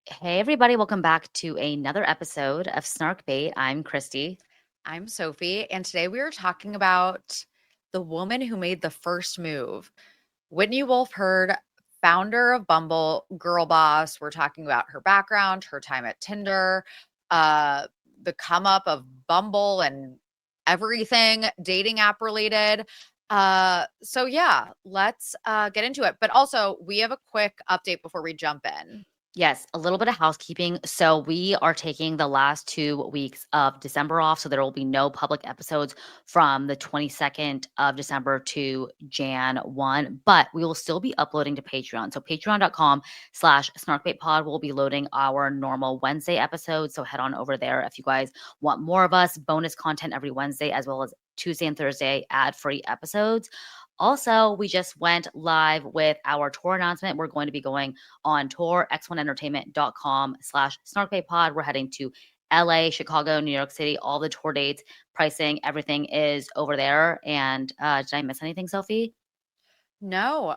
Hey, everybody, welcome back to another episode of Snark Bait. I'm Christy. I'm Sophie, and today we are talking about the woman who made the first move. Whitney Wolfe Herd, founder of Bumble, girl boss. We're talking about her background, her time at Tinder, uh, the come up of Bumble and everything dating app related. So let's get into it. But also, we have a quick update before we jump in. Yes, a little bit of housekeeping. So, we are taking the last 2 weeks of December off. So, there will be no public episodes from the 22nd of December to Jan 1, but we will still be uploading to Patreon. So, patreon.com/snarkbaitpod will be loading our normal Wednesday episodes. So, head on over there if you guys want more of us, bonus content every Wednesday, as well as Tuesday and Thursday ad free episodes. Also, we just went live with our tour announcement. We're going to be going on tour, x1entertainment.com/snarkbaypod. We're heading to LA, Chicago, New York City, all the tour dates, pricing, everything is over there. And did I miss anything, Sophie? No,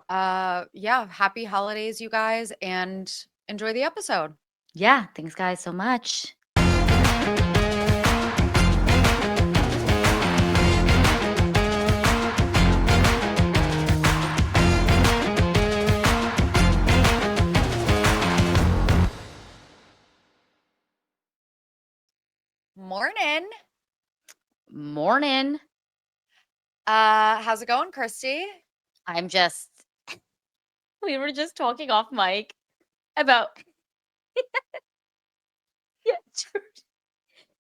yeah, happy holidays, you guys, and enjoy the episode. Yeah, thanks, guys, so much. Morning. Morning. How's it going, Christy? I'm just, we were just talking off mic about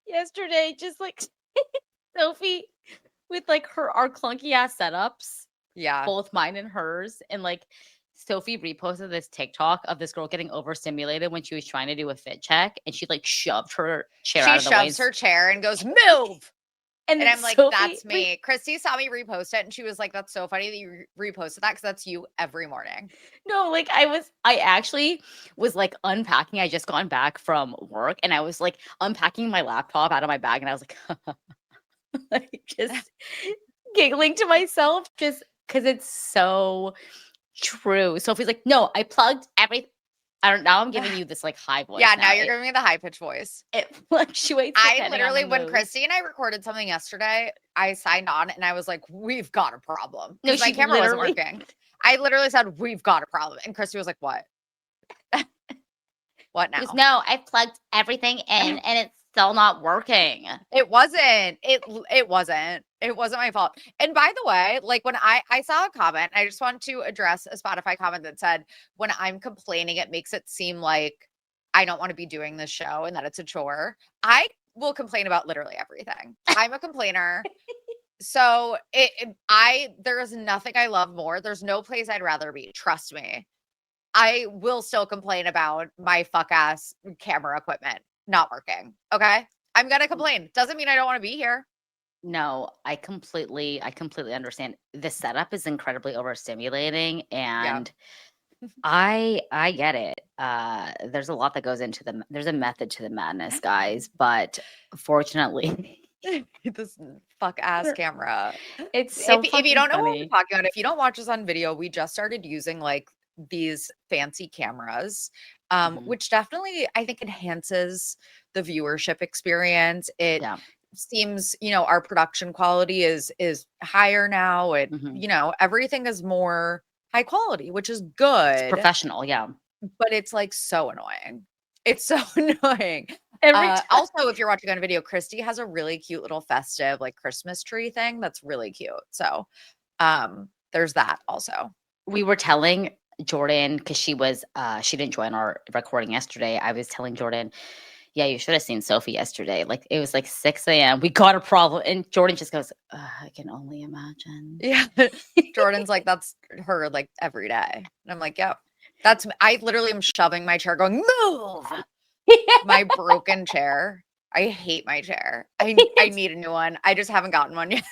yesterday, just like Sophie with like our clunky ass setups. Yeah. Both mine and hers. And like Sophie reposted this TikTok of this girl getting overstimulated when she was trying to do a fit check, and she like shoved her chair She out of the way. shoves her chair and goes, move. And And then I'm like, Sophie that's me. Christy saw me repost it and she was like, that's so funny that you reposted that because that's you every morning. no, like I actually was like unpacking. I just gone back from work and I was like unpacking my laptop out of my bag and I was like, like just giggling to myself just because it's so true. Sophie's like, no, I plugged everything. I don't now I'm giving you this like high voice. Yeah, now you're giving me the high pitch voice. It fluctuates. I literally, when Christy and I recorded something yesterday, I signed on and I was like, we've got a problem. No, Because my she camera wasn't literally working. I literally said, we've got a problem. And Christy was like, what? What now? Because no, I plugged everything in and it's still not working. It wasn't. It wasn't. It wasn't my fault. And by the way, like when I saw a comment, I just want to address a Spotify comment that said, when I'm complaining, it makes it seem like I don't want to be doing this show and that it's a chore. I will complain about literally everything. I'm a complainer. So there is nothing I love more. There's no place I'd rather be. Trust me. I will still complain about my fuck ass camera equipment not working. Okay. I'm going to complain. Doesn't mean I don't want to be here. No, I completely understand. The setup is incredibly overstimulating and I get it. There's a lot that goes into there's a method to the madness, guys, but fortunately This fuck ass camera. it's so If you don't know what funny. we're talking about, if you don't watch us on video, we just started using like these fancy cameras, Mhm. which definitely I think enhances the viewership experience. It Yeah. seems, our production quality is higher now. Mhm. Everything is more high quality, which is It's good, professional, yeah. but it's like so annoying. It's so annoying. Every time Also, if you're watching on video, Christy has a really cute little festive like Christmas tree thing that's really cute. So, there's that also. we were telling Jordan because she didn't join our recording yesterday. I was telling Jordan, yeah, you should have seen Sophie yesterday. Like it was like 6 a.m. We got a problem. And Jordan just goes, I can only imagine. Yeah. Jordan's like, that's her like every day. And I'm like, yep. I literally am shoving my chair going, move my broken chair. I hate my chair. I need a new one. I just haven't gotten one yet.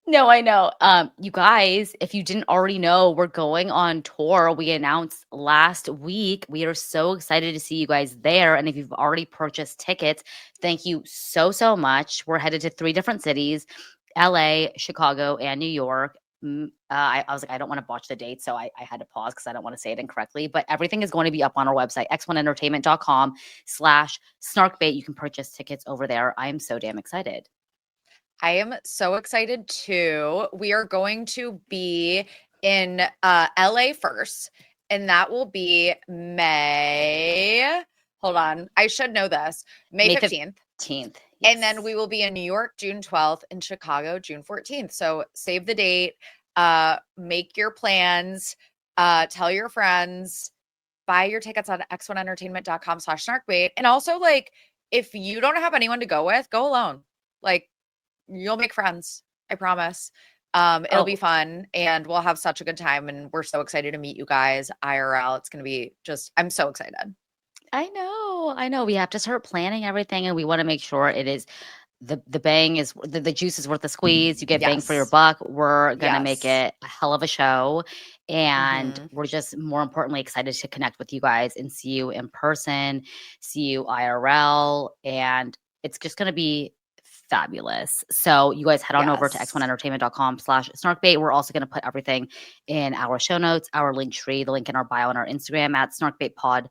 No, I know. You guys, if you didn't already know, we're going on tour. We announced last week. We are so excited to see you guys there. And if you've already purchased tickets, thank you so, so much. We're headed to 3 different cities, LA, Chicago, and New York. I was like, I don't want to botch the date. So I had to pause because I don't want to say it incorrectly. But everything is going to be up on our website, x1entertainment.com/snarkbait. You can purchase tickets over there. I am so damn excited. I am so excited too. We are going to be in LA first, and that will be May. Hold on. I should know this. May 15th. 15th. And then we will be in New York June 12th and Chicago June 14th. So save the date, make your plans, tell your friends, buy your tickets on x1entertainment.com/snarkbait. And also, like, if you don't have anyone to go with, go alone. Like, you'll make friends. I promise. It'll be fun and we'll have such a good time. And we're so excited to meet you guys IRL. It's going to be I'm so excited. I know. We have to start planning everything, and we want to make sure it is the bang is the juice is worth the squeeze. You get bang for your buck. We're gonna make it a hell of a show, and we're just more importantly excited to connect with you guys and see you in person, see you IRL, and it's just gonna be fabulous. So you guys head on over to x1entertainment.com/snarkbait. We're also going to put everything in our show notes, our link tree, the link in our bio on our Instagram at snarkbaitpod.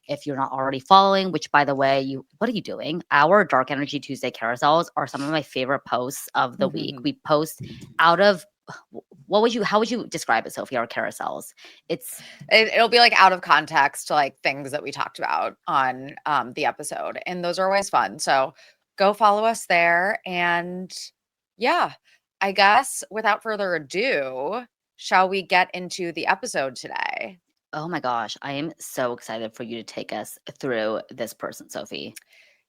If you're not already following, which by the way, what are you doing? Our Dark Energy Tuesday carousels are some of my favorite posts of the week. We post out of how would you describe it, Sophie? Our carousels. It'll be like out of context to like things that we talked about on the episode. And those are always fun. So go follow us there. And yeah, I guess without further ado, shall we get into the episode today? Oh my gosh, I am so excited for you to take us through this person, Sophie.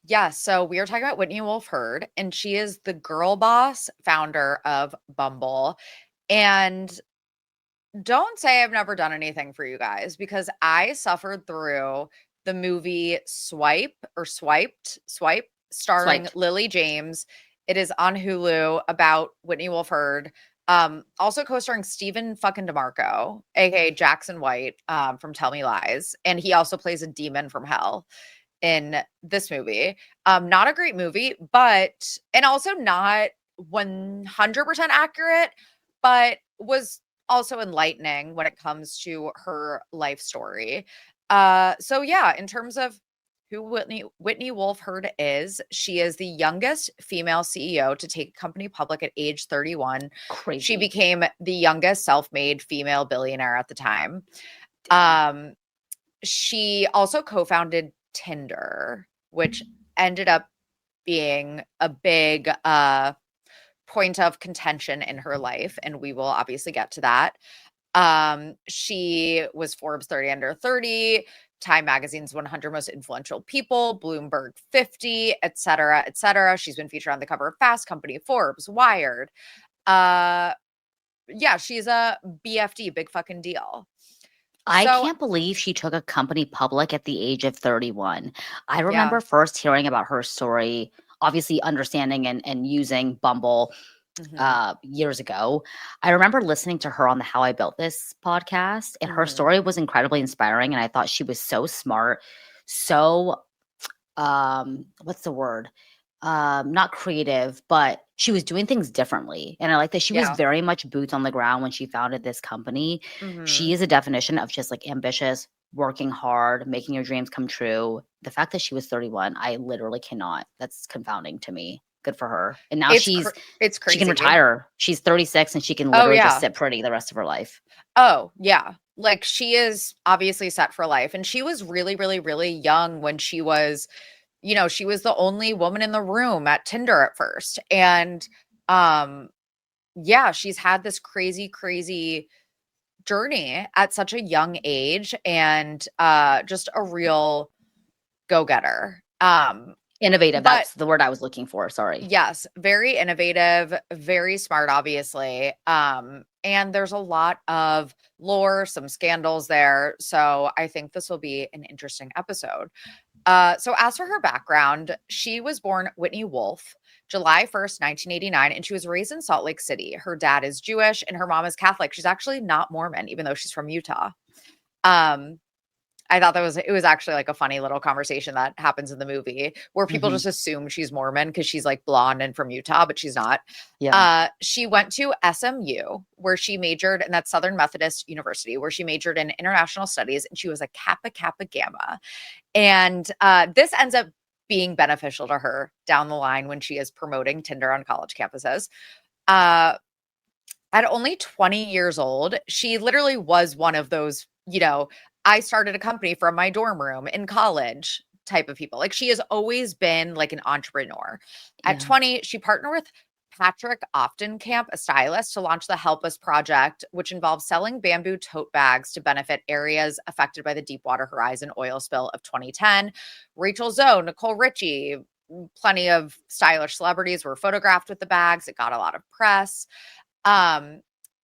Yeah, so we are talking about Whitney Wolfe Herd, and she is the girl boss founder of Bumble. And don't say I've never done anything for you guys, because I suffered through the movie Swiped, starring Lily James. It is on Hulu about Whitney Wolfe Herd. Also co-starring Stephen fucking DeMarco, aka Jackson White, from Tell Me Lies. And he also plays a demon from hell in this movie. Not a great movie, and also not 100% accurate, but was also enlightening when it comes to her life story. So yeah, in terms of who Whitney Wolfe Herd is, she is the youngest female CEO to take a company public at age 31. Crazy. She became the youngest self-made female billionaire at the time. She also co-founded Tinder, which ended up being a big point of contention in her life, and we will obviously get to that. She was Forbes 30 Under 30, Time Magazine's 100 Most Influential People, Bloomberg 50, et cetera, et cetera. She's been featured on the cover of Fast Company, Forbes, Wired. Yeah, she's a BFD, big fucking deal. I can't believe she took a company public at the age of 31. I remember first hearing about her story, obviously understanding and using Bumble years ago. I remember listening to her on the How I Built This podcast, and her story was incredibly inspiring. And I thought she was so smart, so what's the word? Not creative, but she was doing things differently. And I like that she was very much boots on the ground when she founded this company. She is a definition of just like ambitious, working hard, making your dreams come true. The fact that she was 31, I literally cannot. That's confounding to me. Good for her. And now it's crazy. She can retire. She's 36 and she can literally just sit pretty the rest of her life. Oh, yeah. Like, she is obviously set for life. And she was really, really, really young when she was, she was the only woman in the room at Tinder at first. And yeah, she's had this crazy, crazy journey at such a young age, and just a real go-getter. Innovative. That's the word I was looking for. Sorry. Yes. Very innovative, very smart, obviously. And there's a lot of lore, some scandals there. So I think this will be an interesting episode. So as for her background, she was born Whitney Wolfe, July 1st, 1989, and she was raised in Salt Lake City. Her dad is Jewish and her mom is Catholic. She's actually not Mormon, even though she's from Utah. I thought it was actually like a funny little conversation that happens in the movie where people just assume she's Mormon because she's like blonde and from Utah, but she's not. Yeah. She went to SMU where she majored, and that's Southern Methodist University, where she majored in international studies, and she was a Kappa Kappa Gamma. And this ends up being beneficial to her down the line when she is promoting Tinder on college campuses. At only 20 years old, she literally was one of those, I started a company from my dorm room in college type of people. Like she has always been like an entrepreneur. At 20, she partnered with Patrick Oftenkamp, a stylist, to launch the Help Us Project, which involves selling bamboo tote bags to benefit areas affected by the Deepwater Horizon oil spill of 2010. Rachel Zoe, Nicole Richie, plenty of stylish celebrities were photographed with the bags. It got a lot of press.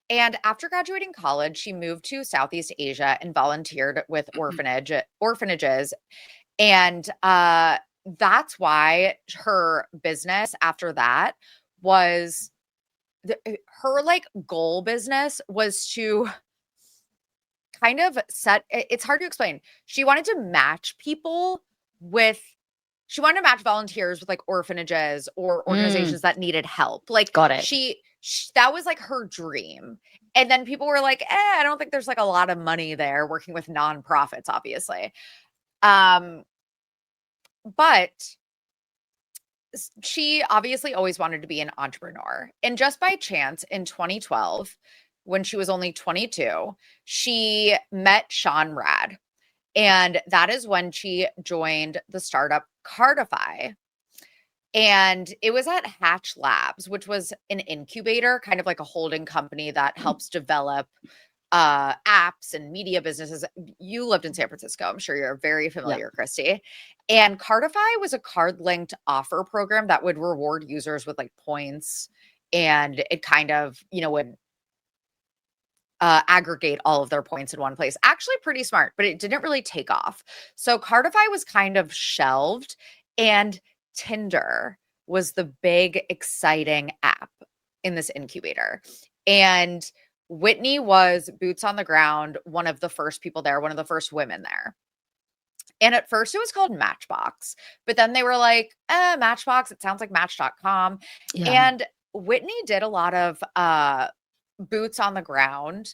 And after graduating college, she moved to Southeast Asia and volunteered with orphanages. And that's why her business after that was her like goal business was to kind of it's hard to explain. She wanted to match volunteers with like orphanages or organizations that needed help. Like Got it. she that was like her dream. And then people were like, I don't think there's like a lot of money there working with nonprofits, obviously. But she obviously always wanted to be an entrepreneur. And just by chance in 2012, when she was only 22, she met Sean Rad. And that is when she joined the startup Cardify. And it was at Hatch Labs, which was an incubator, kind of like a holding company that helps develop apps and media businesses. You lived in San Francisco. I'm sure you're very familiar, Christy. And Cardify was a card-linked offer program that would reward users with like points. And it kind of, would aggregate all of their points in one place. Actually pretty smart, but it didn't really take off. So Cardify was kind of shelved, and Tinder was the big, exciting app in this incubator. And Whitney was boots on the ground, one of the first people there, one of the first women there. And at first it was called Matchbox, but then they were like, Matchbox, it sounds like Match.com. Yeah. And Whitney did a lot of boots on the ground,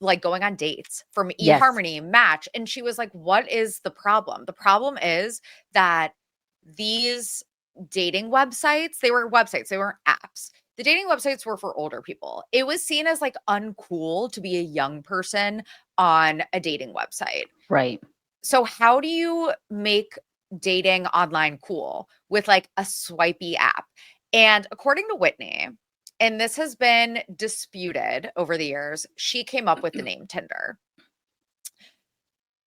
like going on dates from eHarmony, Match. And she was like, what is the problem? The problem is that these dating websites, they were websites, they weren't apps. The dating websites were for older people. It was seen as like uncool to be a young person on a dating website. Right. So how do you make dating online cool with like a swipey app? And according to Whitney, and this has been disputed over the years, she came up with the name Tinder.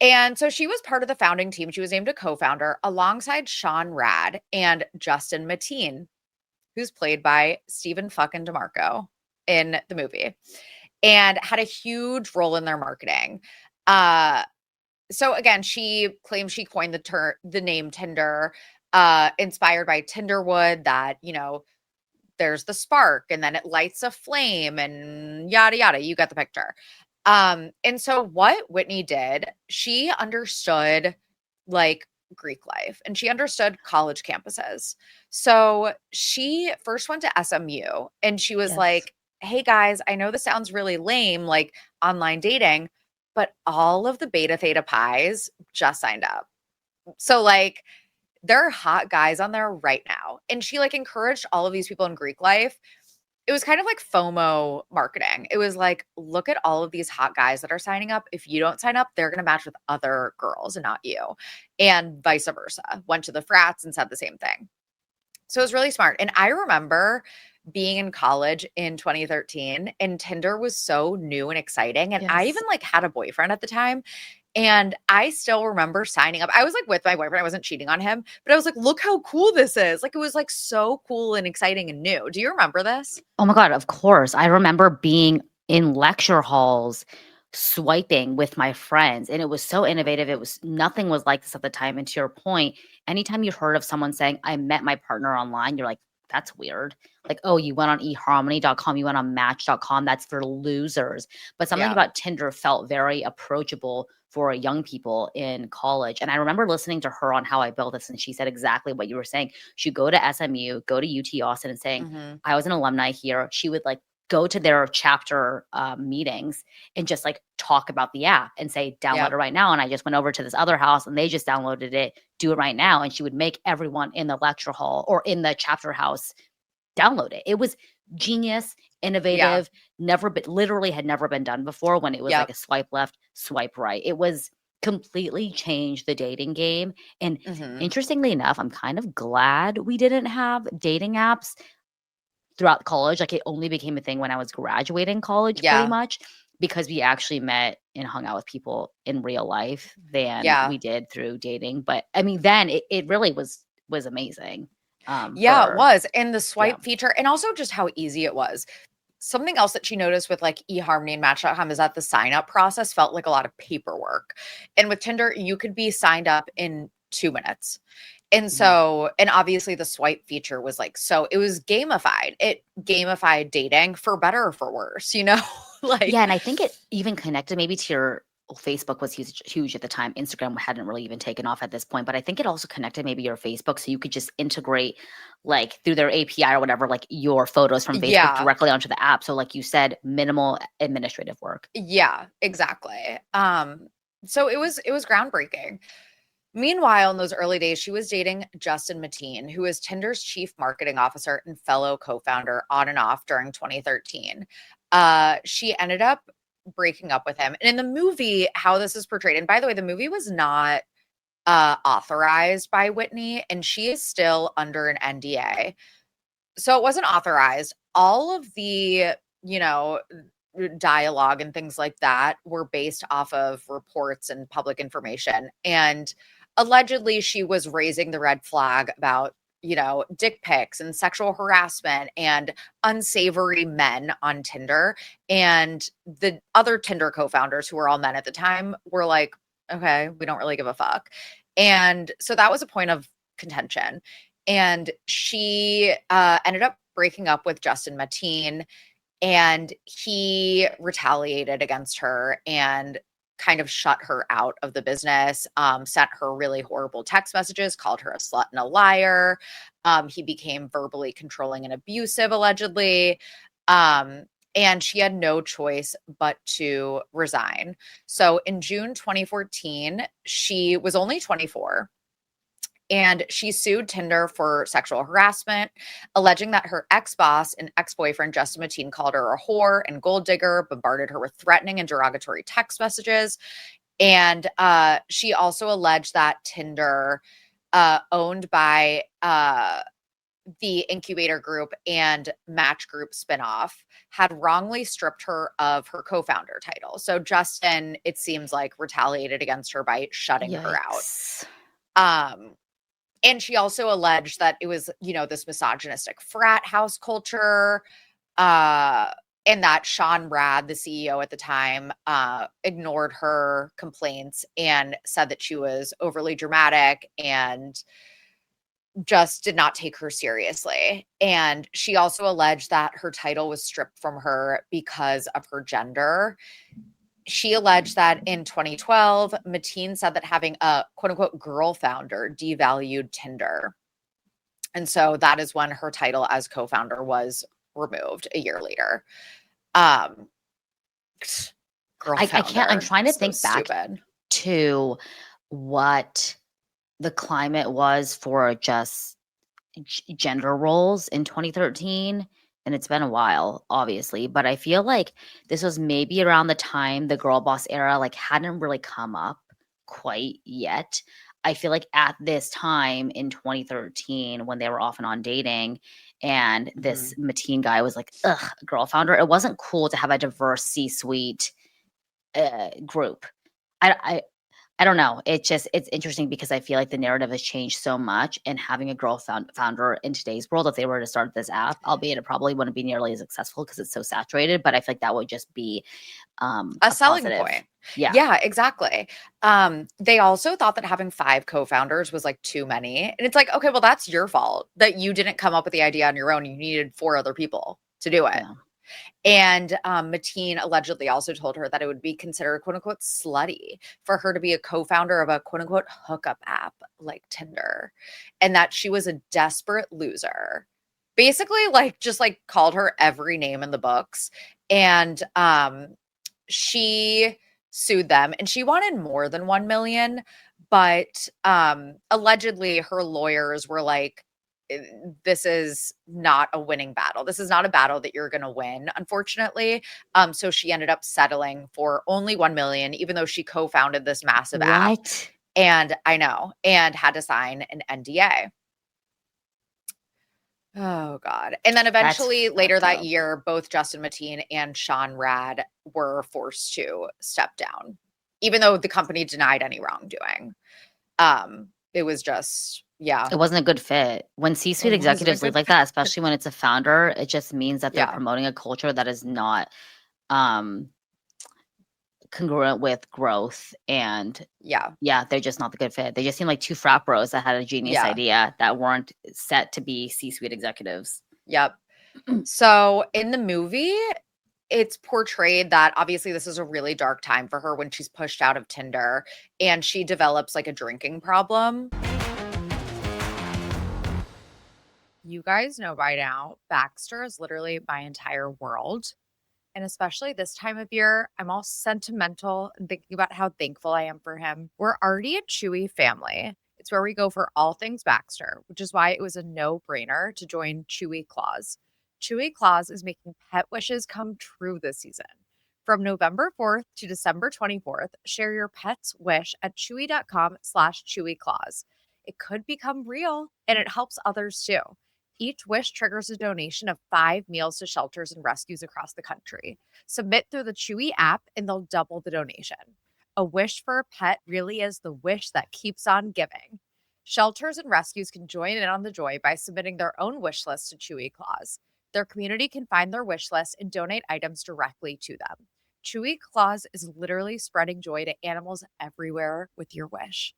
And so she was part of the founding team. She was named a co-founder alongside Sean Rad and Justin Mateen, who's played by Stephen fucking DeMarco in the movie, and had a huge role in their marketing. So again, she claims she coined the name Tinder, inspired by Tinderwood, that, there's the spark and then it lights a flame and yada, yada. You got the picture. And so what Whitney did, she understood like Greek life and she understood college campuses. So she first went to SMU and she was like, hey guys, I know this sounds really lame, like online dating, but all of the Beta Theta Pies just signed up. So like there are hot guys on there right now. And she like encouraged all of these people in Greek life. It was kind of like FOMO marketing. It was like, look at all of these hot guys that are signing up. If you don't sign up, they're going to match with other girls and not you. And vice versa. Went to the frats and said the same thing. So it was really smart. And I remember being in college in 2013 and Tinder was so new and exciting. And I even like had a boyfriend at the time. And I still remember signing up. I was like with my boyfriend. I wasn't cheating on him, but I was like, look how cool this is. Like it was like so cool and exciting and new. Do you remember this? Oh my God, of course. I remember being in lecture halls swiping with my friends and it was so innovative. Nothing was like this at the time. And to your point, anytime you heard of someone saying, I met my partner online, you're like, that's weird. Like, oh, you went on eharmony.com, you went on match.com. That's for losers. But something about Tinder felt very approachable for young people in college. And I remember listening to her on How I Built This, and she said exactly what you were saying. She'd go to SMU, go to UT Austin, and saying, I was an alumni here. She would like go to their chapter meetings and just like talk about the app and say, download it right now. And I just went over to this other house and they just downloaded it, do it right now. And she would make everyone in the lecture hall or in the chapter house download it. It was genius, innovative, literally had never been done before, when it was like a swipe left, swipe right. It was completely changed the dating game. And interestingly enough, I'm kind of glad we didn't have dating apps throughout college. Like, it only became a thing when I was graduating college, pretty much, because we actually met and hung out with people in real life than we did through dating. But I mean, then it really was amazing. It was. And the swipe feature, and also just how easy it was. Something else that she noticed with like eHarmony and Match.com is that the sign up process felt like a lot of paperwork. And with Tinder, you could be signed up in 2 minutes. And so, and obviously the swipe feature was like, so it was gamified. It gamified dating for better or for worse, you know? Like, yeah. And I think it even connected maybe to your Facebook was huge at the time. Instagram hadn't really even taken off at this point, but I think it also connected maybe your Facebook, so you could just integrate like through their API or whatever, like your photos from Facebook directly onto the app. So like you said, minimal administrative work. Yeah, exactly. So it was groundbreaking. Meanwhile, in those early days, she was dating Justin Mateen, who is Tinder's chief marketing officer and fellow co-founder on and off during 2013. She ended up breaking up with him. And in the movie, how this is portrayed, and by the way, the movie was not authorized by Whitney, and she is still under an NDA. So it wasn't authorized. All of the, you know, dialogue and things like that were based off of reports and public information. And allegedly, she was raising the red flag about, you know, dick pics and sexual harassment and unsavory men on Tinder. And the other Tinder co-founders, who were all men at the time, were like, okay, we don't really give a fuck. And so that was a point of contention. And she ended up breaking up with Justin Mateen, and he retaliated against her and kind of shut her out of the business, sent her really horrible text messages, called her a slut and a liar. He became verbally controlling and abusive, allegedly. And she had no choice but to resign. So in June 2014, she was only 24. And she sued Tinder for sexual harassment, alleging that her ex-boss and ex-boyfriend, Justin Mateen, called her a whore and gold digger, bombarded her with threatening and derogatory text messages. And she also alleged that Tinder, owned by the Incubator Group and Match Group spinoff, had wrongly stripped her of her co-founder title. So Justin, it seems like, retaliated against her by shutting her out. And she also alleged that it was, you know, this misogynistic frat house culture, and that Sean Rad, the CEO at the time, ignored her complaints and said that she was overly dramatic and just did not take her seriously. And she also alleged that her title was stripped from her because of her gender. She alleged that in 2012, Mateen said that having a quote unquote girl founder devalued Tinder. And so that is when her title as co-founder was removed a year later. Girl I founder. can't, I'm trying to So think back to what the climate was for just gender roles in 2013. And it's been a while, obviously, but I feel like this was maybe around the time the girl boss era like hadn't really come up quite yet. I feel like at this time in 2013, when they were off and on dating, and this Mateen guy was like, ugh, girl founder, it wasn't cool to have a diverse C-suite group. I don't know. It's interesting because I feel like the narrative has changed so much, and having a girl founder in today's world, if they were to start this app, albeit it probably wouldn't be nearly as successful because it's so saturated, but I feel like that would just be a selling point. Yeah, exactly. They also thought that having 5 co-founders was like too many. And it's like, okay, well, that's your fault that you didn't come up with the idea on your own. You needed 4 other people to do it. And Mateen allegedly also told her that it would be considered quote unquote slutty for her to be a co-founder of a quote unquote hookup app like Tinder, and that she was a desperate loser. Basically, like just like called her every name in the books. And she sued them and she wanted more than 1 million, but allegedly her lawyers were like, this is not a winning battle. This is not a battle that you're going to win, unfortunately. So she ended up settling for only 1 million, even though she co-founded this massive app. What? And I know, and had to sign an NDA. Oh God. And then eventually later fucked that up. year, both Justin Mateen and Sean Rad were forced to step down, even though the company denied any wrongdoing. It was just, yeah. It wasn't a good fit. When C-suite It wasn't a executives leave good like that, especially when it's a founder, it just means that they're Yeah. promoting a culture that is not congruent with growth. And Yeah. they're just not the good fit. They just seem like two frat bros that had a genius Yeah. idea that weren't set to be C-suite executives. Yep. So in the movie, it's portrayed that obviously this is a really dark time for her when she's pushed out of Tinder and she develops like a drinking problem. You guys know by now, Baxter is literally my entire world. And especially this time of year, I'm all sentimental and thinking about how thankful I am for him. We're already a Chewy family. It's where we go for all things Baxter, which is why it was a no-brainer to join Chewy Claus. Chewy Claus is making pet wishes come true this season. From November 4th to December 24th, share your pet's wish at chewy.com/chewyclaus. It could become real, and it helps others too. Each wish triggers a donation of 5 meals to shelters and rescues across the country. Submit through the Chewy app and they'll double the donation. A wish for a pet really is the wish that keeps on giving. Shelters and rescues can join in on the joy by submitting their own wish list to Chewy Claus. Their community can find their wish list and donate items directly to them. Chewy Claus is literally spreading joy to animals everywhere with your wish.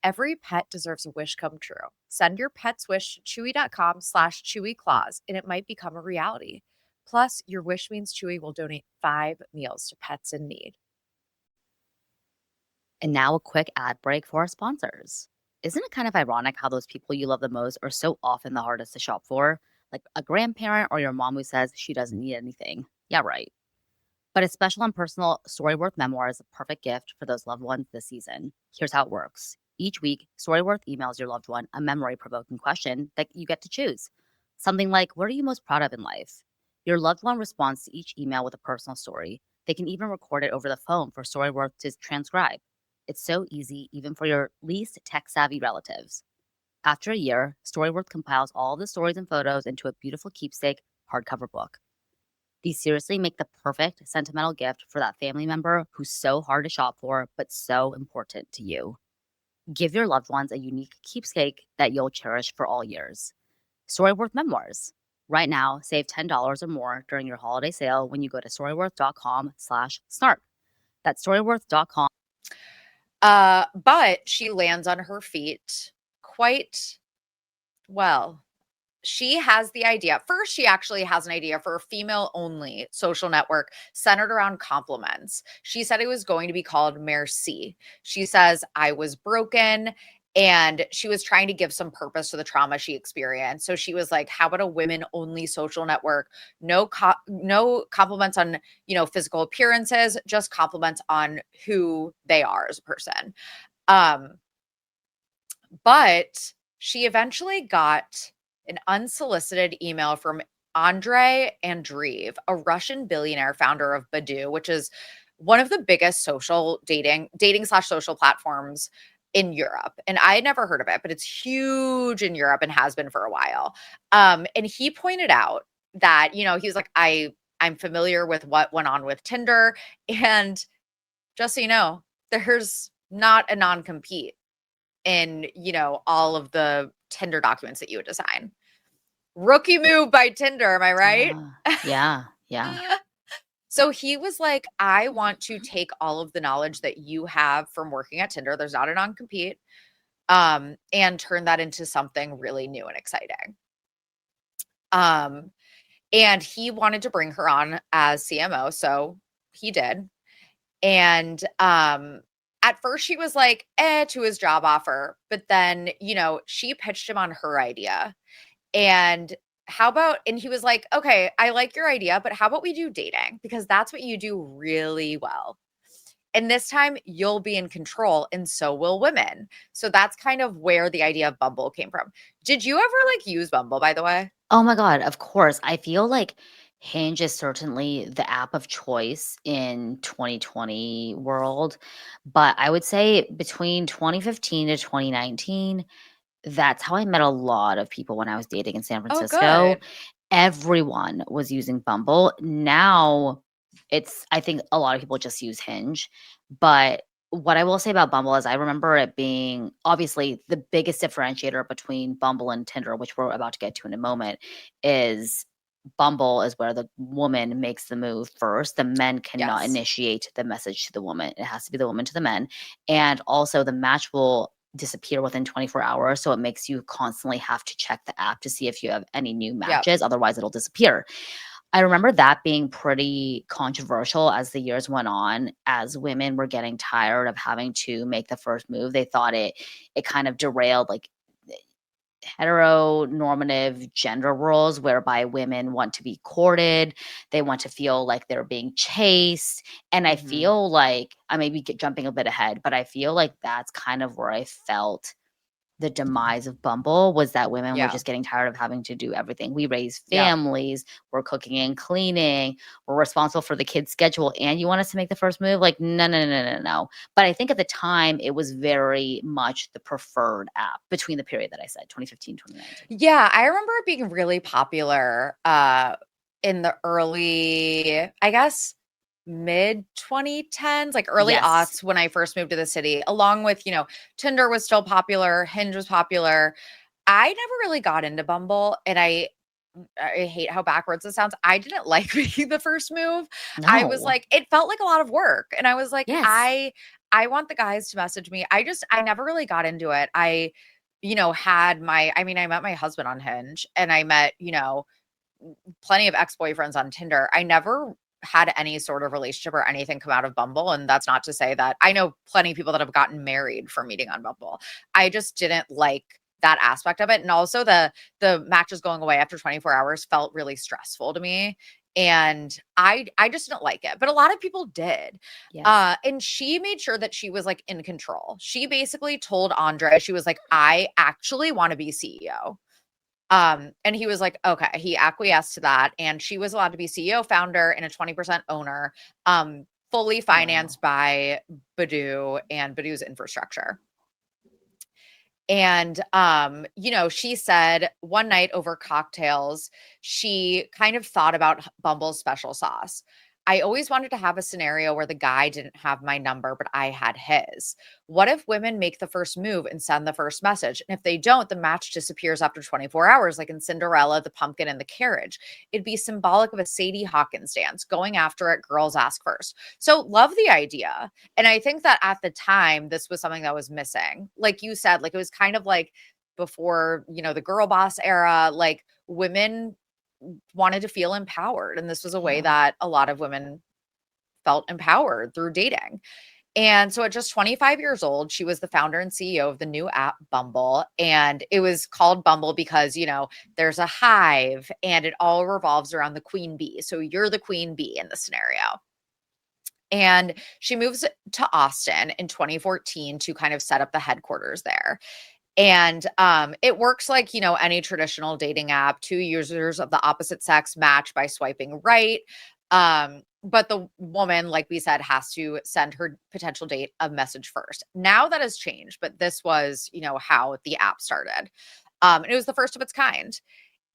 Every pet deserves a wish come true. Send your pet's wish to chewy.com/chewyclaus and it might become a reality. Plus, your wish means Chewy will donate 5 meals to pets in need. And now a quick ad break for our sponsors. Isn't it kind of ironic how those people you love the most are so often the hardest to shop for? Like a grandparent or your mom who says she doesn't need anything. Yeah, right. But a special and personal Storyworth memoir is a perfect gift for those loved ones this season. Here's how it works. Each week, Storyworth emails your loved one a memory-provoking question that you get to choose. Something like, what are you most proud of in life? Your loved one responds to each email with a personal story. They can even record it over the phone for Storyworth to transcribe. It's so easy, even for your least tech-savvy relatives. After a year, Storyworth compiles all the stories and photos into a beautiful keepsake hardcover book. These seriously make the perfect sentimental gift for that family member who's so hard to shop for, but so important to you. Give your loved ones a unique keepsake that you'll cherish for all years. Storyworth Memoirs. Right now, save $10 or more during your holiday sale when you go to storyworth.com/snark. That's storyworth.com. But she lands on her feet quite well. She has the idea. First, she actually has an idea for a female-only social network centered around compliments. She said it was going to be called Merci. She says, I was broken, and she was trying to give some purpose to the trauma she experienced. So she was like, how about a women-only social network? No compliments on, physical appearances, just compliments on who they are as a person. But she eventually got an unsolicited email from Andrey Andreev, a Russian billionaire founder of Badoo, which is one of the biggest social dating/social platforms in Europe. And I had never heard of it, but it's huge in Europe and has been for a while. And he pointed out that, he was like, I'm familiar with what went on with Tinder. And just so you know, there's not a non-compete in, all of the Tinder documents that you would sign. Rookie move by Tinder, am I right? Yeah. So he was like, I want to take all of the knowledge that you have from working at Tinder, there's not a non-compete, and turn that into something really new and exciting. And he wanted to bring her on as CMO, so he did. And at first she was like, to his job offer. But then, she pitched him on her idea. And and he was like, okay, I like your idea, but how about we do dating? Because that's what you do really well. And this time you'll be in control and so will women. So that's kind of where the idea of Bumble came from. Did you ever like use Bumble, by the way? Oh my God, of course. I feel like Hinge is certainly the app of choice in 2020 world, but I would say between 2015 to 2019, that's how I met a lot of people when I was dating in San Oh, Francisco. good. Everyone was using Bumble. Now I think a lot of people just use Hinge. But what I will say about Bumble is I remember it being obviously the biggest differentiator between Bumble and Tinder, which we're about to get to in a moment, is Bumble is where the woman makes the move first. The men cannot Yes. initiate the message to the woman. It has to be the woman to the men. And also the match will disappear within 24 hours. So it makes you constantly have to check the app to see if you have any new Yep. matches. Otherwise, it'll disappear. I remember that being pretty controversial as the years went on, as women were getting tired of having to make the first move. They thought it kind of derailed like heteronormative gender roles whereby women want to be courted, they want to feel like they're being chased. And I Mhm. feel like I may be jumping a bit ahead, but I feel like that's kind of where I felt the demise of Bumble was that women were Yeah. just getting tired of having to do everything. We raise Yep. families, we're cooking and cleaning, we're responsible for the kids' schedule, and you want us to make the first move? Like, no, no, no, no, no, no. But I think at the time it was very much the preferred app between the period that I said, 2015, 2019. Yeah, I remember it being really popular in the early, I guess, mid 2010s, like early Yes. aughts when I first moved to the city, along with, Tinder was still popular, Hinge was popular. I never really got into Bumble, and I hate how backwards it sounds. I didn't like making the first move. I was No. like, it felt like a lot of work. And I was like, Yes. I want the guys to message me. I never really got into it. I met my husband on Hinge, and I met, plenty of ex-boyfriends on Tinder. I never had any sort of relationship or anything come out of Bumble. And that's not to say that I know plenty of people that have gotten married from meeting on Bumble. I just didn't like that aspect of it. And also the matches going away after 24 hours felt really stressful to me. And I just didn't like it. But a lot of people did. Yes. And she made sure that she was like in control. She basically told Andrey, she was like, I actually want to be CEO. And he was like, okay, he acquiesced to that. And she was allowed to be CEO, founder, and a 20% owner, fully Wow. financed by Badoo and Badoo's infrastructure. And she said one night over cocktails, she kind of thought about Bumble's special sauce. I always wanted to have a scenario where the guy didn't have my number, but I had his. What if women make the first move and send the first message? And if they don't, the match disappears after 24 hours, like in Cinderella, the pumpkin, and the carriage. It'd be symbolic of a Sadie Hawkins dance. Going after it, girls ask first. So, love the idea. And I think that at the time, this was something that was missing. Like you said, like it was kind of like before, the girl boss era, like women wanted to feel empowered. And this was a way Yeah. that a lot of women felt empowered through dating. And so at just 25 years old, she was the founder and CEO of the new app Bumble. And it was called Bumble because, there's a hive and it all revolves around the queen bee. So you're the queen bee in the scenario. And she moves to Austin in 2014 to kind of set up the headquarters there. And it works like, any traditional dating app. Two users of the opposite sex match by swiping right. But the woman, like we said, has to send her potential date a message first. Now that has changed, but this was, how the app started. And it was the first of its kind.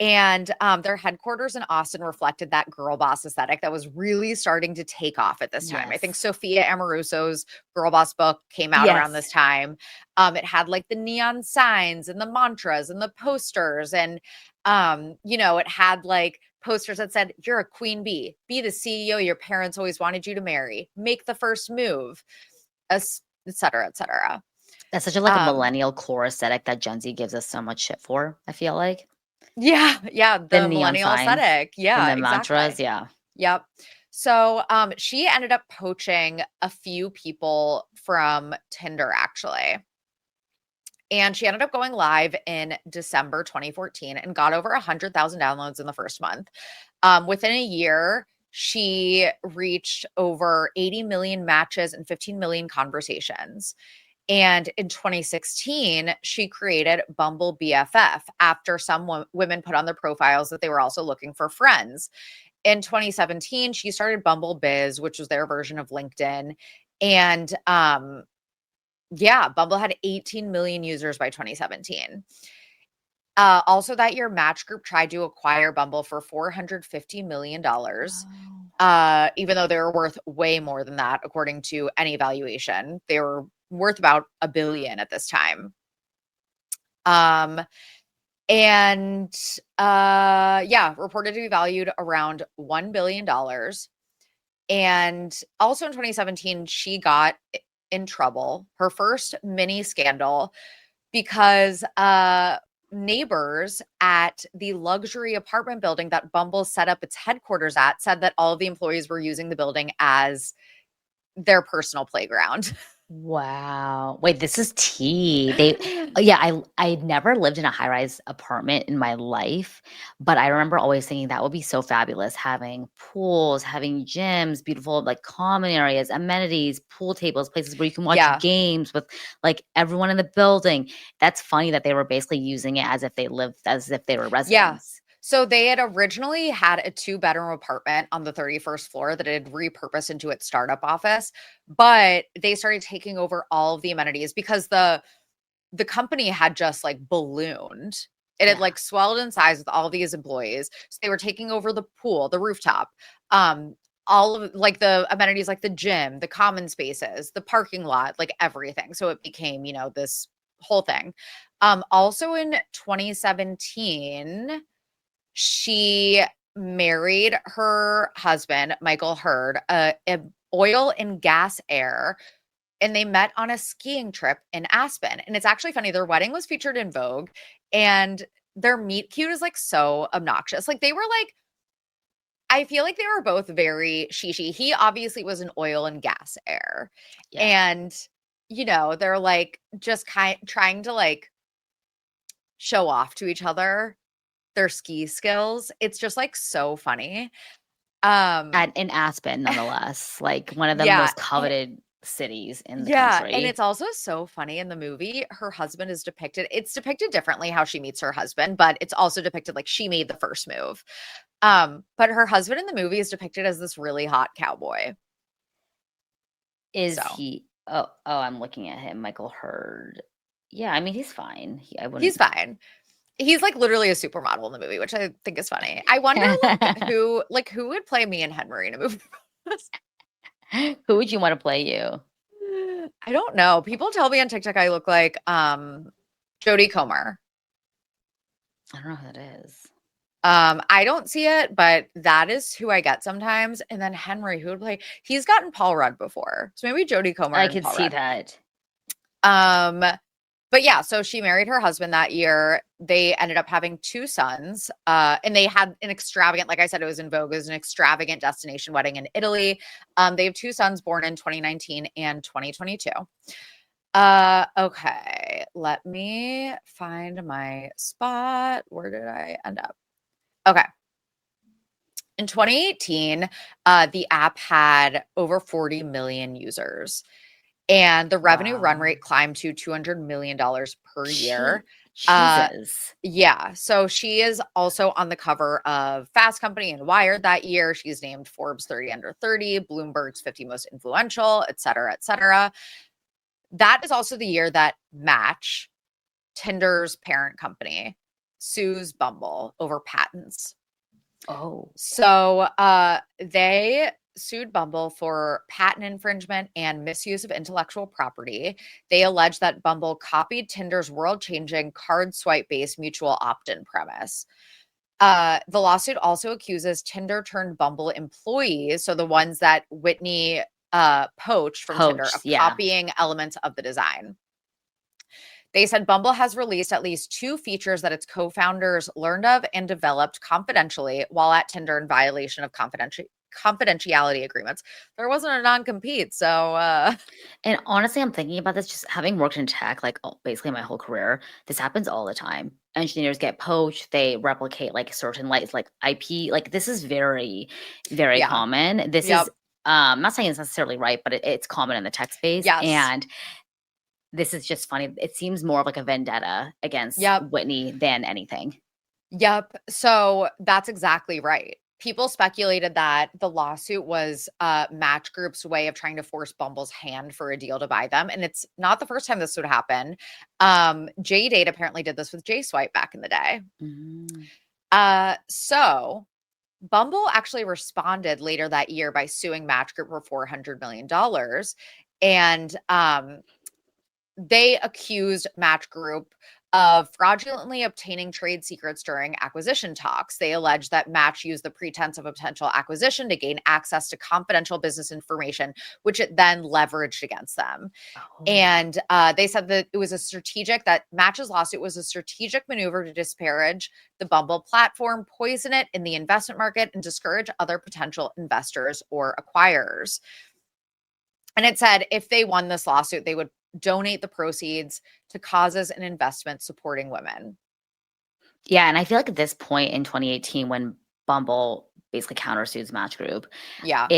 And their headquarters in Austin reflected that girl boss aesthetic that was really starting to take off at this time. I think Yes. Sophia Amoruso's Girl Boss book came out around Yes. this time. It had like the neon signs and the mantras and the posters. And, it had like posters that said, you're a queen bee, be the CEO your parents always wanted you to marry, make the first move, et cetera, et cetera. That's such a like a Um, millennial core aesthetic that Gen Z gives us so much shit for, I feel like. Yeah, The the neon millennial signs aesthetic. and Yeah, the mantras, exactly. yeah. Yep. So, she ended up poaching a few people from Tinder actually. And she ended up going live in December 2014 and got over 100,000 downloads in the first month. Within a year, she reached over 80 million matches and 15 million conversations. And in 2016, she created Bumble BFF after some women put on their profiles that they were also looking for friends. In 2017, she started Bumble Biz, which was their version of LinkedIn. And yeah, Bumble had 18 million users by 2017. Also, that year, Match Group tried to acquire Bumble for $450 million, even though they were worth way more than that, according to any valuation. They were worth about $1 billion at this time. And yeah, reported to be valued around $1 billion. And also in 2017, she got in trouble, her first mini scandal, because neighbors at the luxury apartment building that Bumble set up its headquarters at said that all of the employees were using the building as their personal playground. Wow. Wait, this is tea. Yeah, I never lived in a high-rise apartment in my life, but I remember always thinking that would be so fabulous, having pools, having gyms, beautiful like common areas, amenities, pool tables, places where you can watch Yeah. games with like everyone in the building. That's funny that they were basically using it as if they were Yeah. residents. So they had originally had a 2-bedroom apartment on the 31st floor that had repurposed into its startup office, but they started taking over all of the amenities because the company had just like ballooned. It had Yeah. like swelled in size with all these employees. So they were taking over the pool, the rooftop, all of like the amenities like the gym, the common spaces, the parking lot, like everything. So it became, this whole thing. Also in 2017, she married her husband, Michael Hurd, a oil and gas heir, and they met on a skiing trip in Aspen. And it's actually funny, their wedding was featured in Vogue, and their meet cute is like so obnoxious. Like they were like, I feel like they were both very shishi. He obviously was an oil and gas heir. Yeah. And, they're like just trying to like show off to each other their ski skills. It's just like so funny. In Aspen, nonetheless, like one of the Yeah. most coveted cities in the Yeah, and country. it's also so funny in the movie, her husband is depicted, it's depicted differently how she meets her husband, but it's also depicted like she made the first move. But her husband in the movie is depicted as this really hot cowboy. Is So he I'm looking at him, Michael Hurd. Yeah, I mean, he's fine. I he's wouldn't fine. He's like literally a supermodel in the movie, which I think is funny. I wonder who would play me and Henry in a movie. Who would you wanna play you? I don't know. People tell me on TikTok I look like Jodie Comer. I don't know who that is. I don't see it, but that is who I get sometimes. And then Henry, who would play? He's gotten Paul Rudd before, so maybe Jodie Comer I and could Paul see Rudd. that. But yeah, so she married her husband that year. They ended up having 2 sons, and they had an extravagant, like I said, it was in Vogue, it was an extravagant destination wedding in Italy. They have 2 sons born in 2019 and 2022. Okay, let me find my spot. Where did I end up? Okay. In 2018, the app had over 40 million users, and the revenue run Wow. rate climbed to $200 million per year. Jesus. Yeah, so she is also on the cover of Fast Company and Wired that year. She's named Forbes 30 Under 30, Bloomberg's 50 Most Influential, et cetera, et cetera. That is also the year that Match, Tinder's parent company, sues Bumble over patents. Oh. So they sued Bumble for patent infringement and misuse of intellectual property. They allege that Bumble copied Tinder's world changing card swipe based mutual opt in premise. The lawsuit also accuses Tinder turned Bumble employees, so the ones that Whitney poached from Tinder, of Yeah. copying elements of the design. They said Bumble has released at least 2 features that its co-founders learned of and developed confidentially while at Tinder in violation of confidentiality agreements. There wasn't a non-compete, so And honestly, I'm thinking about this just having worked in tech, like basically my whole career. This happens all the time. Engineers get poached, they replicate like certain like IP. Like this is very, very yeah. common. This Yep. is I'm not saying it's necessarily right, but it's common in the tech space. Yes. And this is just funny. It seems more of like a vendetta against Yep. Whitney than anything. Yep. So that's exactly right. People speculated that the lawsuit was Match Group's way of trying to force Bumble's hand for a deal to buy them. And it's not the first time this would happen. J-Date apparently did this with J-Swipe back in the day. So Bumble actually responded later that year by suing Match Group for $400 million. And they accused Match Group of fraudulently obtaining trade secrets during acquisition talks. They alleged that Match used the pretense of a potential acquisition to gain access to confidential business information, which it then leveraged against them. Oh. And they said that it was that Match's lawsuit was a strategic maneuver to disparage the Bumble platform, poison it in the investment market, and discourage other potential investors or acquirers. And it said if they won this lawsuit, they would donate the proceeds to causes and investments supporting women. Yeah, and I feel like at this point in 2018, when Bumble basically countersues Match Group, Yeah.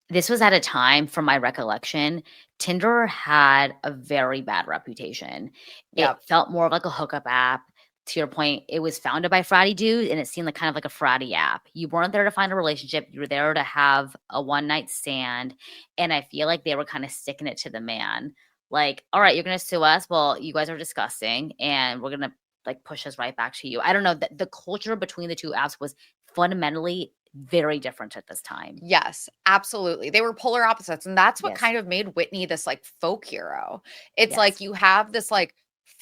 this was at a time, from my recollection, Tinder had a very bad reputation. Yep. It felt more of like a hookup app. To your point, it was founded by fratty dudes, and it seemed like kind of like a fratty app. You weren't there to find a relationship. You were there to have a one-night stand, and I feel like they were kind of sticking it to the man. Like, all right, you're going to sue us. Well, you guys are disgusting, and we're going to like push us right back to you. I don't know. The culture between the two apps was fundamentally very different at this time. Yes, absolutely. They were polar opposites. And that's what Yes. kind of made Whitney this like folk hero. It's Yes. like you have this like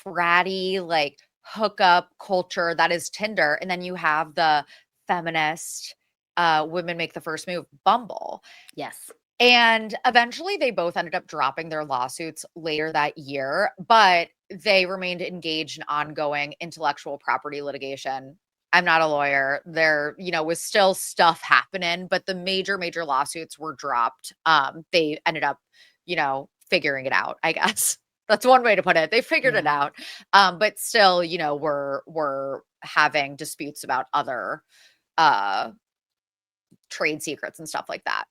fratty, like hookup culture that is Tinder. And then you have the feminist women make the first move, Bumble. Yes. And eventually they both ended up dropping their lawsuits later that year, but they remained engaged in ongoing intellectual property litigation. I'm not a lawyer. There, was still stuff happening, but the major lawsuits were dropped. They ended up, figuring it out, I guess. That's one way to put it. They figured it out. But still, we're having disputes about other trade secrets and stuff like that.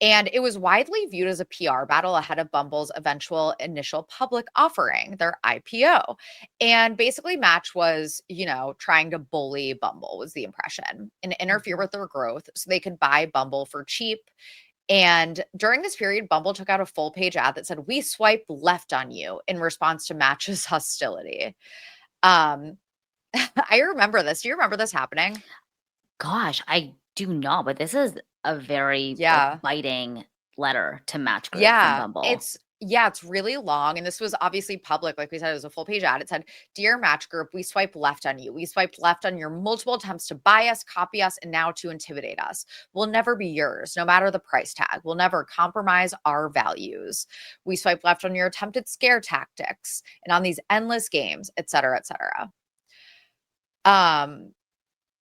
And it was widely viewed as a PR battle ahead of Bumble's eventual initial public offering, their IPO. And basically, Match was, trying to bully Bumble, was the impression, and interfere with their growth so they could buy Bumble for cheap. And during this period, Bumble took out a full page ad that said, "We swipe left on you," in response to Match's hostility. I remember this. Do you remember this happening? Gosh, I do not, but this is a very biting letter to Match Group from Bumble. It's really long. And this was obviously public. Like we said, it was a full page ad. It said, "Dear Match Group, we swiped left on you. We swiped left on your multiple attempts to buy us, copy us, and now to intimidate us. We'll never be yours, no matter the price tag. We'll never compromise our values. We swiped left on your attempted scare tactics and on these endless games, et cetera, et cetera."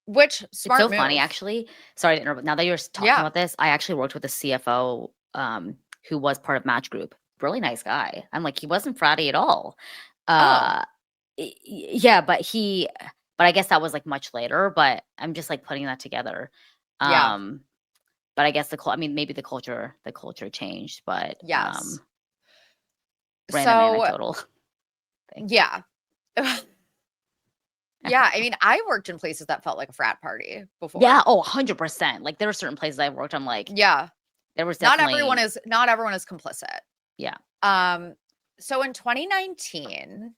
Which smart It's so move. funny, actually. Sorry to interrupt. Now that you're talking about this, I actually worked with a CFO who was part of Match Group. Really nice guy. I'm like, he wasn't fratty at all. Yeah, but I guess that was like much later. But I'm just like putting that together. But I guess maybe the culture changed. But yes. Random anecdotal thing. Yeah. Yeah, I mean, I worked in places that felt like a frat party before. Yeah, 100%. Like there are certain places I worked, I'm like, there was definitely not everyone is complicit. Yeah. So in 2019,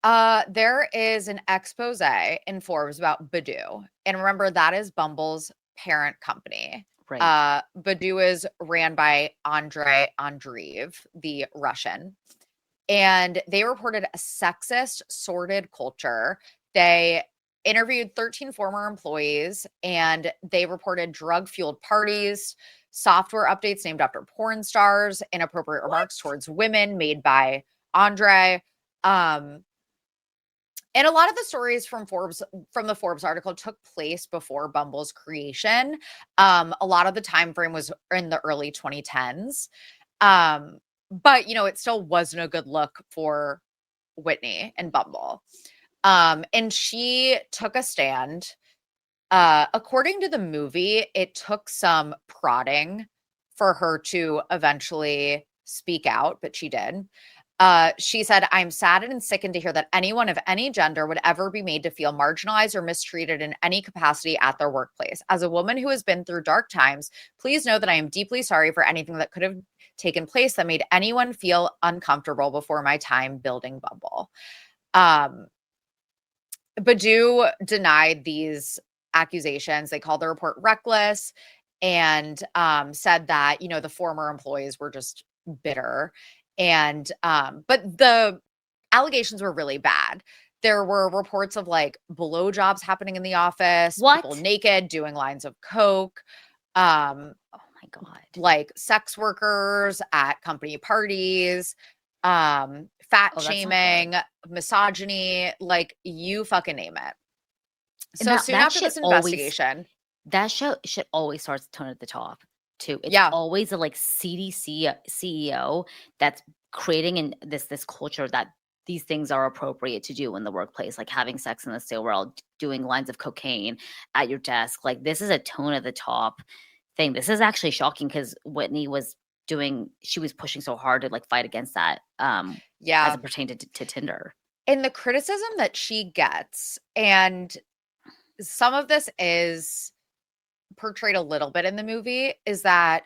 there is an expose in Forbes about Badoo. And remember, that is Bumble's parent company. Right. Badoo is ran by Andreev, the Russian. And they reported a sexist, sordid culture. They interviewed 13 former employees, and they reported drug-fueled parties, software updates named after porn stars, inappropriate remarks towards women made by Andrey. And a lot of the stories from the Forbes article took place before Bumble's creation. A lot of the time frame was in the early 2010s. But it still wasn't a good look for Whitney and Bumble. And she took a stand. According to the movie, it took some prodding for her to eventually speak out, but she did. She said, "I'm saddened and sickened to hear that anyone of any gender would ever be made to feel marginalized or mistreated in any capacity at their workplace. As a woman who has been through dark times, please know that I am deeply sorry for anything that could have taken place that made anyone feel uncomfortable before my time building Bumble." Badoo denied these accusations. They called the report reckless and said that, the former employees were just bitter. And but the allegations were really bad. There were reports of like blowjobs happening in the office, people What? naked doing lines of coke, Oh my God. like sex workers at company parties, fat Oh, that's not shaming, good. misogyny, like you fucking name it. And So that soon that after shit this always investigation, that show should always start the tone at the top too. It's yeah, always a like CDC CEO that's creating this culture that these things are appropriate to do in the workplace, like having sex in the stairwell, doing lines of cocaine at your desk. Like this is a tone at the top thing. This is actually shocking because Whitney was she was pushing so hard to like fight against that as yeah. it pertained to Tinder. And the criticism that she gets, and some of this is portrayed a little bit in the movie, is that,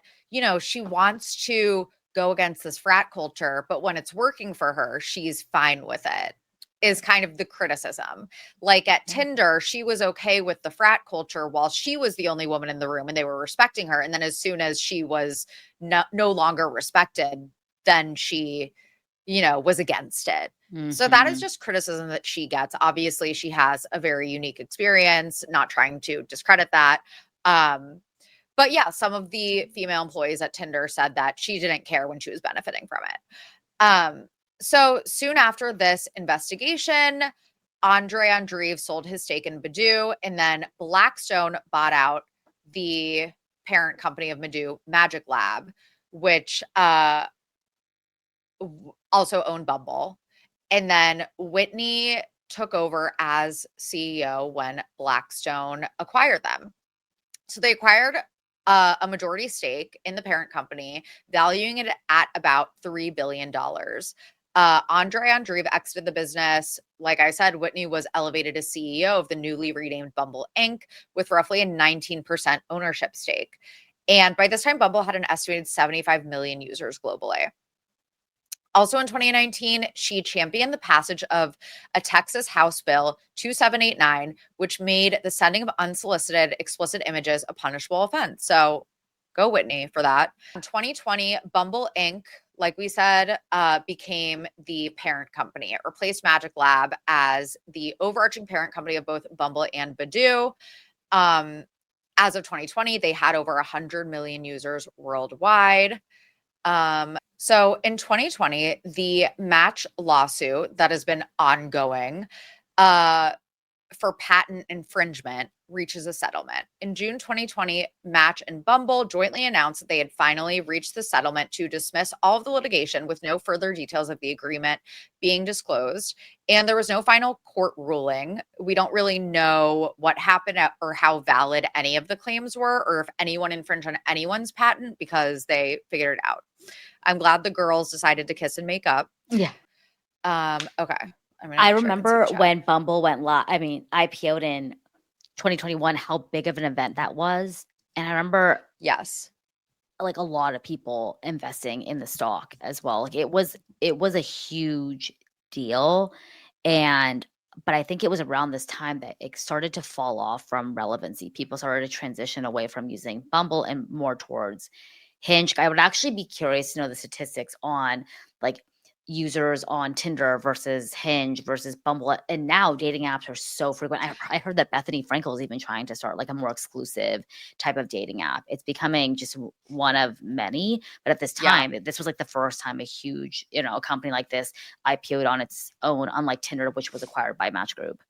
she wants to go against this frat culture, but when it's working for her, she's fine with it, is kind of the criticism. Like at Yeah. Tinder, she was okay with the frat culture while she was the only woman in the room and they were respecting her. And then as soon as she was no longer respected, then she, was against it. So that is Mhm. just criticism that she gets. Obviously, she has a very unique experience, not trying to discredit that. But yeah, some of the female employees at Tinder said that she didn't care when she was benefiting from it. So soon after this investigation, Andreev sold his stake in Badoo, and then Blackstone bought out the parent company of Badoo, Magic Lab, which also owned Bumble. And then Whitney took over as CEO when Blackstone acquired them. So they acquired a majority stake in the parent company, valuing it at about $3 billion. Andreev exited the business. Like I said, Whitney was elevated as CEO of the newly renamed Bumble Inc. with roughly a 19% ownership stake. And by this time, Bumble had an estimated 75 million users globally. Also in 2019, she championed the passage of a Texas House Bill 2789, which made the sending of unsolicited explicit images a punishable offense. So go Whitney for that. In 2020, Bumble Inc., like we said, became the parent company. It replaced Magic Lab as the overarching parent company of both Bumble and Badoo. As of 2020, they had over 100 million users worldwide. So in 2020, the Match lawsuit that has been ongoing for patent infringement reaches a settlement. In June 2020, Match and Bumble jointly announced that they had finally reached the settlement to dismiss all of the litigation with no further details of the agreement being disclosed. And there was no final court ruling. We don't really know what happened or how valid any of the claims were or if anyone infringed on anyone's patent because they figured it out. I'm glad the girls decided to kiss and make up. Yeah. Okay. I'm gonna I make sure I can see the remember chat. when Bumble went live. I mean, IPO'd in 2021, how big of an event that was. And I remember Yes. like a lot of people investing in the stock as well. Like it was a huge deal. But I think it was around this time that it started to fall off from relevancy. People started to transition away from using Bumble and more towards Hinge. I would actually be curious to know the statistics on like users on Tinder versus Hinge versus Bumble. And now dating apps are so frequent. I heard that Bethany Frankel is even trying to start like a more exclusive type of dating app. It's becoming just one of many. But at this time, this was like the first time a huge, a company like this IPO'd on its own, unlike Tinder, which was acquired by Match Group.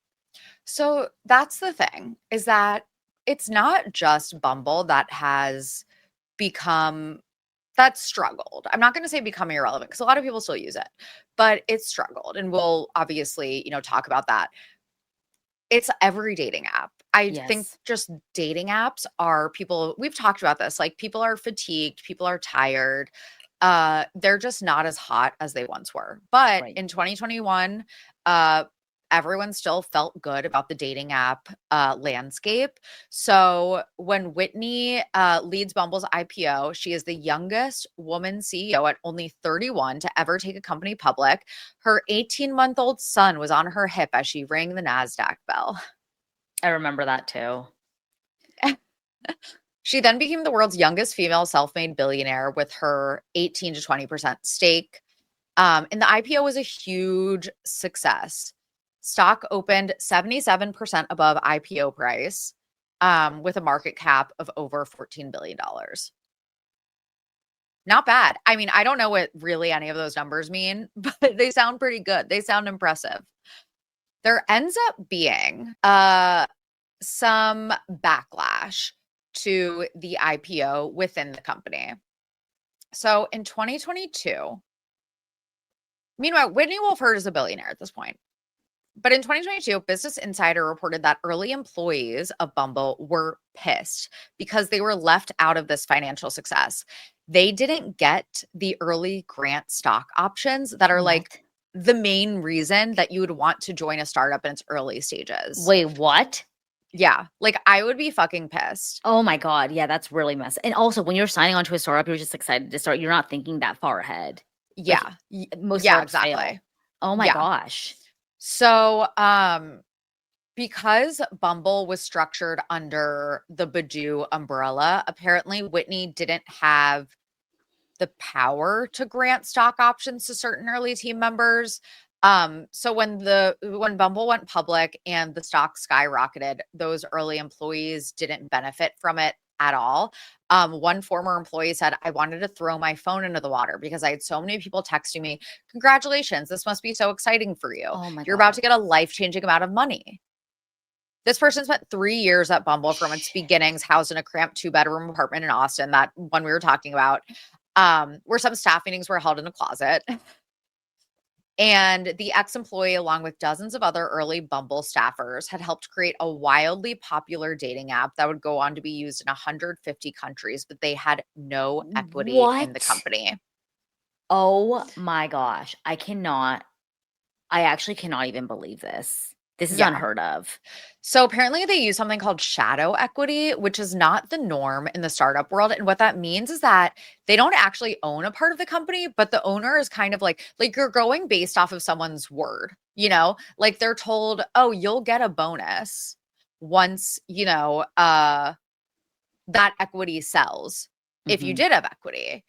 So that's the thing, is that it's not just Bumble that has that's struggled. I'm not going to say become irrelevant because a lot of people still use it, but it's struggled. And we'll obviously, talk about that. It's every dating app. I think just dating apps are we've talked about this, like people are fatigued, people are tired. They're just not as hot as they once were. But in 2021, everyone still felt good about the dating app landscape. So when Whitney leads Bumble's IPO, she is the youngest woman CEO at only 31 to ever take a company public. Her 18-month-old son was on her hip as she rang the NASDAQ bell. I remember that too. She then became the world's youngest female self-made billionaire with her 18 to 20% stake. And the IPO was a huge success. Stock opened 77% above IPO price, with a market cap of over $14 billion. Not bad. I mean, I don't know what really any of those numbers mean, but they sound pretty good. They sound impressive. There ends up being some backlash to the IPO within the company. So in 2022, meanwhile, Whitney Wolfe Herd is a billionaire at this point. But in 2022, Business Insider reported that early employees of Bumble were pissed because they were left out of this financial success. They didn't get the early grant stock options that are like the main reason that you would want to join a startup in its early stages. Wait, what? Yeah, like I would be fucking pissed. Oh my God. Yeah, that's really messy. And also, when you're signing on to a startup, you're just excited to start. You're not thinking that far ahead. Yeah. Most startups exactly. fail. Oh my gosh. So, because Bumble was structured under the Badoo umbrella, apparently Whitney didn't have the power to grant stock options to certain early team members. So when Bumble went public and the stock skyrocketed, those early employees didn't benefit from it at all. One former employee said, I wanted to throw my phone into the water because I had so many people texting me, congratulations, this must be so exciting for you. Oh my You're God. about to get a life-changing amount of money. This person spent 3 years at Bumble from its beginnings, housed in a cramped 2-bedroom apartment in Austin, that one we were talking about, where some staff meetings were held in a closet. And the ex-employee, along with dozens of other early Bumble staffers, had helped create a wildly popular dating app that would go on to be used in 150 countries, but they had no equity in the company. Oh my gosh. I actually cannot even believe this. This is unheard of. So apparently they use something called shadow equity, which is not the norm in the startup world. And what that means is that they don't actually own a part of the company, but the owner is kind of like you're going based off of someone's word, like they're told, oh, you'll get a bonus once, that equity sells if you did have equity.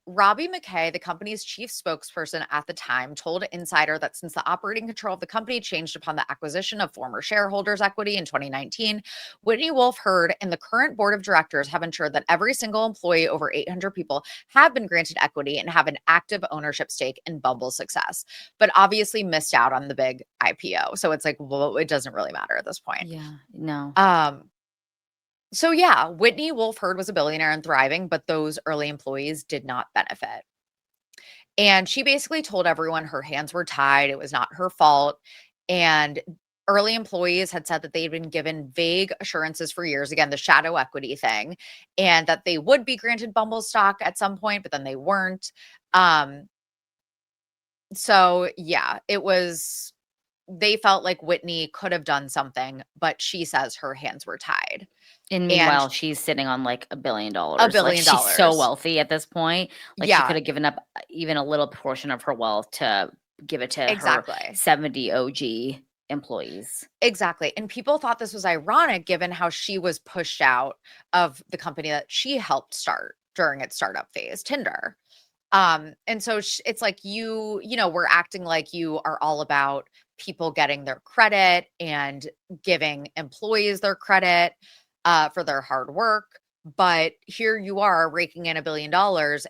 Robbie McKay, the company's chief spokesperson at the time, told Insider that since the operating control of the company changed upon the acquisition of former shareholders' equity in 2019, Whitney Wolfe Herd and the current board of directors have ensured that every single employee, over 800 people, have been granted equity and have an active ownership stake in Bumble's success, but obviously missed out on the big IPO. So it's like, well, it doesn't really matter at this point. Yeah, no. So yeah, Whitney Wolfe Herd was a billionaire and thriving, but those early employees did not benefit. And she basically told everyone her hands were tied. It was not her fault. And early employees had said that they had been given vague assurances for years, again, the shadow equity thing, and that they would be granted Bumble stock at some point, but then they weren't. So yeah, they felt like Whitney could have done something, but she says her hands were tied. And meanwhile, she's sitting on like $1 billion. $1 billion. She's so wealthy at this point. Like she could have given up even a little portion of her wealth to give it to her 70 OG employees. Exactly. And people thought this was ironic given how she was pushed out of the company that she helped start during its startup phase, Tinder. And so it's like we're acting like you are all about people getting their credit and giving employees their credit for their hard work. But here you are raking in $1 billion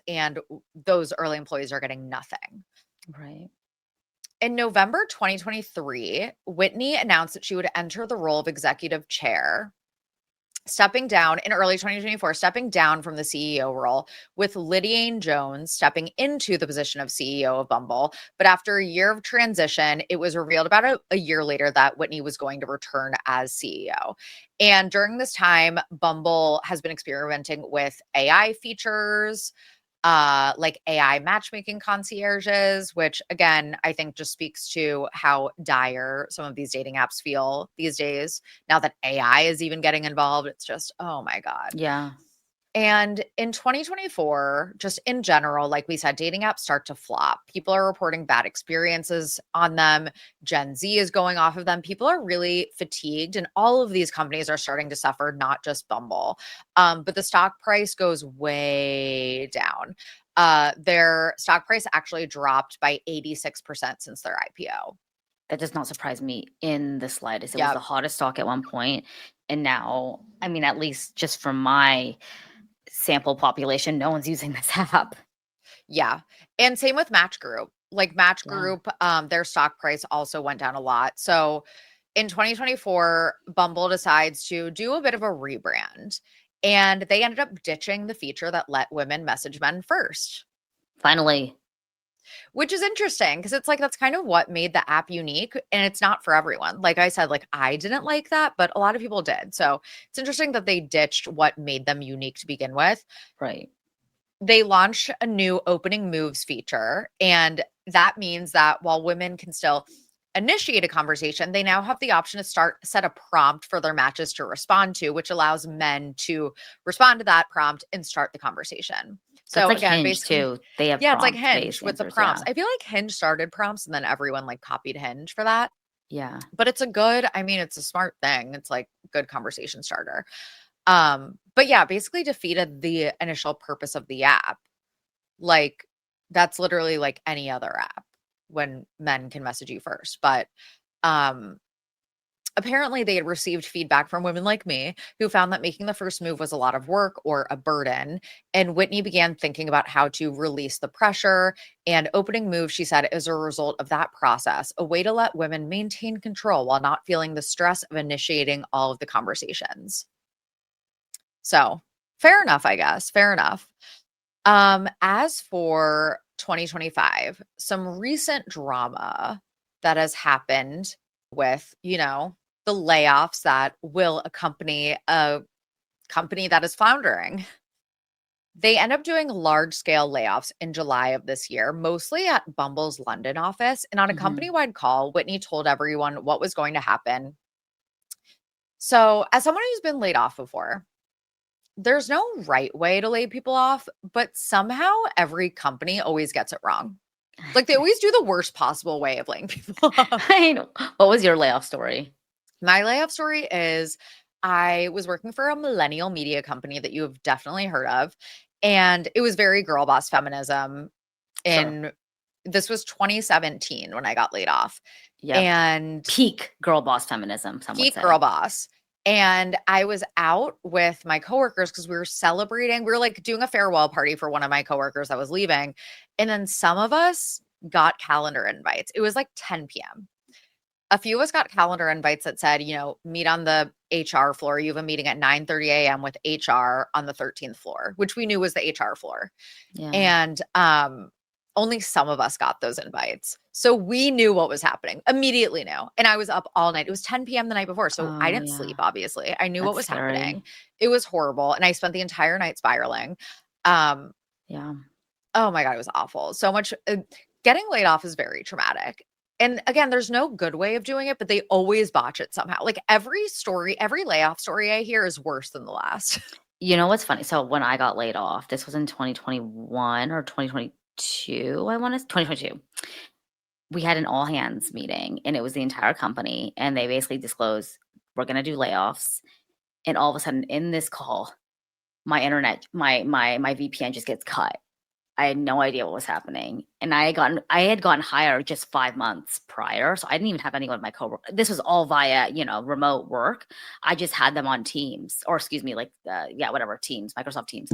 and those early employees are getting nothing. Right. In November 2023, Whitney announced that she would enter the role of executive chair, stepping down in early 2024, stepping down from the CEO role, with Lydiane Jones stepping into the position of CEO of Bumble. But after a year of transition, it was revealed about a year later that Whitney was going to return as CEO. And during this time, Bumble has been experimenting with AI features, like AI matchmaking concierges, which again, I think just speaks to how dire some of these dating apps feel these days. Now that AI is even getting involved, it's just, oh my God. Yeah. And in 2024, just in general, like we said, dating apps start to flop. People are reporting bad experiences on them. Gen Z is going off of them. People are really fatigued, and all of these companies are starting to suffer, not just Bumble. But the stock price goes way down. Their stock price actually dropped by 86% since their IPO. That does not surprise me in the slightest. It was Yep. the hottest stock at one point, and now, I mean, at least just from my sample population, no one's using this app. Yeah. And same with Match Group. Like Match Yeah. Group, their stock price also went down a lot. So in 2024, Bumble decides to do a bit of a rebrand, and they ended up ditching the feature that let women message men first, Finally. which is interesting because it's like that's kind of what made the app unique, and it's not for everyone. Like I said, like I didn't like that, but a lot of people did. So it's interesting that they ditched what made them unique to begin with. Right. They launched a new opening moves feature, and that means that while women can still initiate a conversation, they now have the option to set a prompt for their matches to respond to, which allows men to respond to that prompt and start the conversation. That's So like again, Hinge basically, too. They have yeah, it's like prompt-based Hinge with the answers. prompts. Yeah. I feel like Hinge started prompts and then everyone like copied Hinge for that. Yeah. But it's it's a smart thing. It's like good conversation starter. But yeah, basically defeated the initial purpose of the app. Like that's literally like any other app when men can message you first. But um apparently they had received feedback from women like me who found that making the first move was a lot of work or a burden. And Whitney began thinking about how to release the pressure. And opening move, she said, is a result of that process, a way to let women maintain control while not feeling the stress of initiating all of the conversations. So fair enough, I guess. Fair enough. As for 2025, some recent drama that has happened with, the layoffs that will accompany a company that is floundering. They end up doing large scale layoffs in July of this year, mostly at Bumble's London office. And on a Mhm. company wide call, Whitney told everyone what was going to happen. So, as someone who's been laid off before, there's no right way to lay people off, but somehow every company always gets it wrong. Like they always do the worst possible way of laying people off. I know. What was your layoff story? My layoff story is I was working for a millennial media company that you have definitely heard of. And it was very girl boss feminism. Sure. This was 2017 when I got laid off. Yep. And Peak girl boss feminism, some would peak say. girl boss. And I was out with my coworkers because we were celebrating. We were like doing a farewell party for one of my coworkers that was leaving. And then some of us got calendar invites. It was like 10 p.m. A few of us got calendar invites that said, meet on the HR floor. You have a meeting at 9:30 a.m. with HR on the 13th floor, which we knew was the HR floor. Yeah. And only some of us got those invites. So we knew what was happening, immediately knew. And I was up all night. It was 10 p.m. the night before. So I didn't sleep, obviously. I knew what was happening. It was horrible. And I spent the entire night spiraling. Yeah. Oh my God, it was awful. So much. Getting laid off is very traumatic. And again, there's no good way of doing it, but they always botch it somehow. Like every layoff story I hear is worse than the last. You know what's funny? So when I got laid off, this was in 2021 or 2022, I want to 2022. We had an all hands meeting and it was the entire company and they basically disclosed we're going to do layoffs. And all of a sudden in this call, my internet, my VPN just gets cut. I had no idea what was happening. And I had gotten hired just 5 months prior. So I didn't even have anyone in my coworker. This was all via, remote work. I just had them on Teams, or excuse me, like whatever, Teams, Microsoft Teams.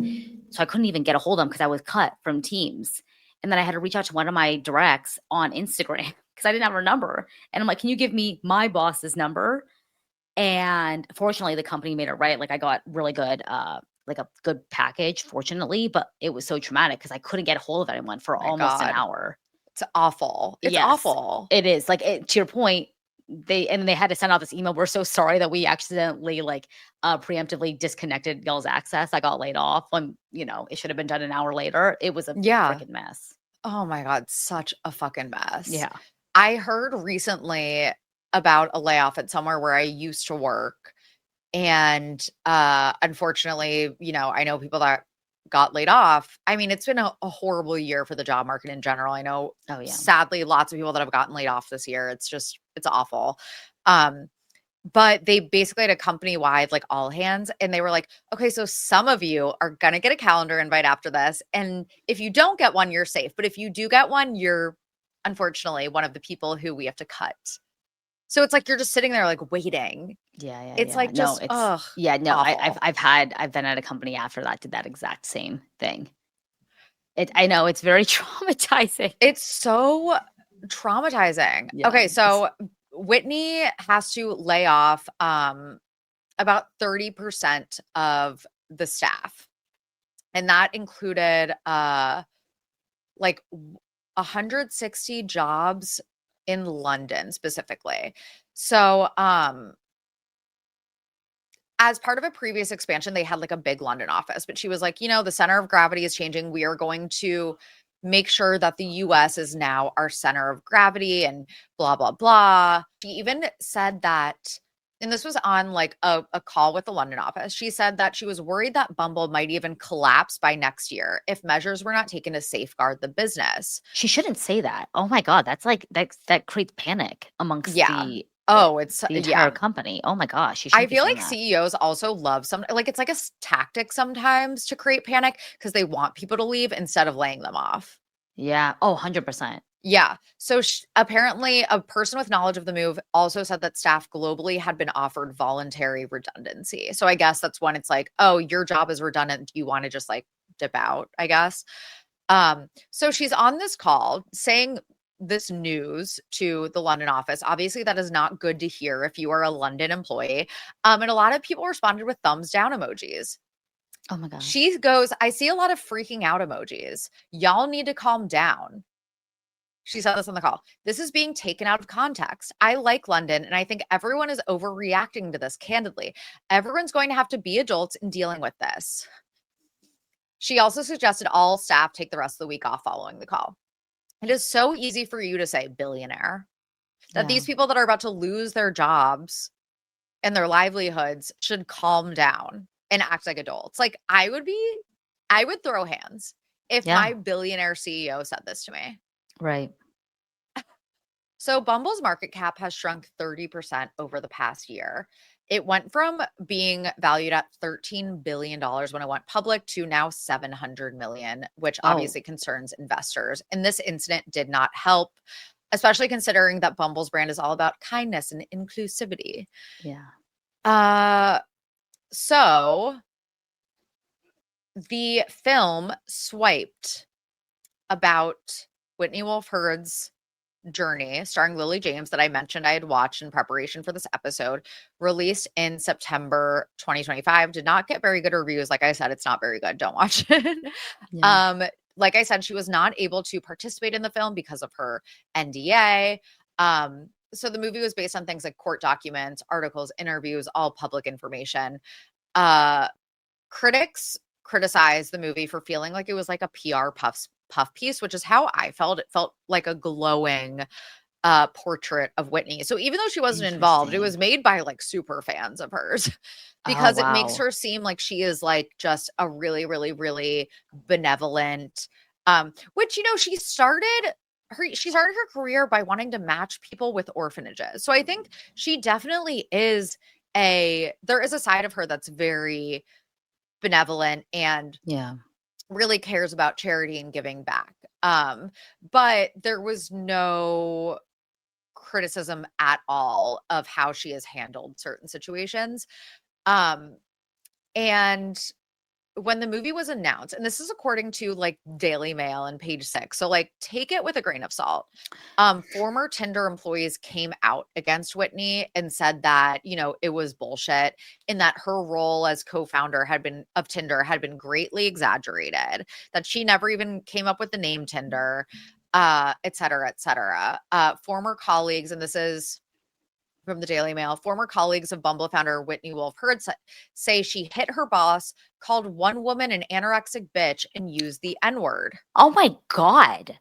So I couldn't even get a hold of them because I was cut from Teams. And then I had to reach out to one of my directs on Instagram because I didn't have her number. And I'm like, can you give me my boss's number? And fortunately, the company made it right. Like I got really good, like a good package, fortunately, but it was so traumatic because I couldn't get a hold of anyone for My almost an God. hour. It's awful. It's Yes, awful. it is. Like to your point, they had to send out this email. We're so sorry that we accidentally preemptively disconnected y'all's access. I got laid off when, it should have been done an hour later. It was a freaking mess. Oh my God, such a fucking mess. Yeah. I heard recently about a layoff at somewhere where I used to work. And unfortunately, I know people that got laid off. I mean, it's been a horrible year for the job market in general. I know, sadly, lots of people that have gotten laid off this year. It's awful. But they basically had a company-wide, like, all hands, and they were like, okay, so some of you are going to get a calendar invite after this. And if you don't get one, you're safe. But if you do get one, you're unfortunately one of the people who we have to cut. So it's like you're just sitting there like waiting. Yeah. It's like just awful. I've been at a company after that did that exact same thing. I know it's very traumatizing. It's so traumatizing. Yeah. Okay, so Whitney has to lay off about 30% of the staff. And that included like 160 jobs in London specifically. So as part of a previous expansion, they had like a big London office, but she was like, the center of gravity is changing. We are going to make sure that the US is now our center of gravity and blah, blah, blah. She even said that, and this was on like a call with the London office. She said that she was worried that Bumble might even collapse by next year if measures were not taken to safeguard the business. She shouldn't say that. Oh my God. That's like, that creates panic amongst the entire company. Oh my gosh. I feel like CEOs also love it's like a tactic sometimes to create panic because they want people to leave instead of laying them off. Yeah. Oh, 100%. Yeah. So apparently a person with knowledge of the move also said that staff globally had been offered voluntary redundancy. So I guess that's when it's like, oh, your job is redundant. You want to just like dip out, I guess. So she's on this call saying this news to the London office. Obviously, that is not good to hear if you are a London employee. And a lot of people responded with thumbs down emojis. Oh my God. She goes, I see a lot of freaking out emojis. Y'all need to calm down. She said this on the call. This is being taken out of context. I like London, and I think everyone is overreacting to this, candidly. Everyone's going to have to be adults in dealing with this. She also suggested all staff take the rest of the week off following the call. It is so easy for you to say billionaire, that these people that are about to lose their jobs and their livelihoods should calm down and act like adults. Like I would throw hands if my billionaire CEO said this to me. Right. So Bumble's market cap has shrunk 30% over the past year. It went from being valued at $13 billion when it went public to now $700 million, which obviously concerns investors. And this incident did not help, especially considering that Bumble's brand is all about kindness and inclusivity. Yeah. So the film Swiped, about Whitney Wolfe Heard's journey, starring Lily James, that I mentioned I had watched in preparation for this episode, released in September 2025, did not get very good reviews. Like I said, it's not very good. Don't watch it. Yeah. Like I said, she was not able to participate in the film because of her NDA. So the movie was based on things like court documents, articles, interviews, all public information. Critics criticized the movie for feeling like it was like a PR puff piece, which is how I felt. It felt like a glowing portrait of Whitney. So even though she wasn't involved, it was made by like super fans of hers because it makes her seem like she is like just a really, really, really benevolent, which, she started her career by wanting to match people with orphanages. So I think she definitely is there is a side of her that's very benevolent and really cares about charity and giving back. But there was no criticism at all of how she has handled certain situations. Um, and when the movie was announced, and this is according to like Daily Mail and Page Six, so like take it with a grain of salt. Former Tinder employees came out against Whitney and said that, you know, it was bullshit and that her role as co-founder of Tinder had been greatly exaggerated, that she never even came up with the name Tinder, et cetera, et cetera. Former colleagues, and this is from the Daily Mail, former colleagues of Bumble founder Whitney Wolfe Heard say she hit her boss, called one woman an anorexic bitch, and used the N word. Oh my God.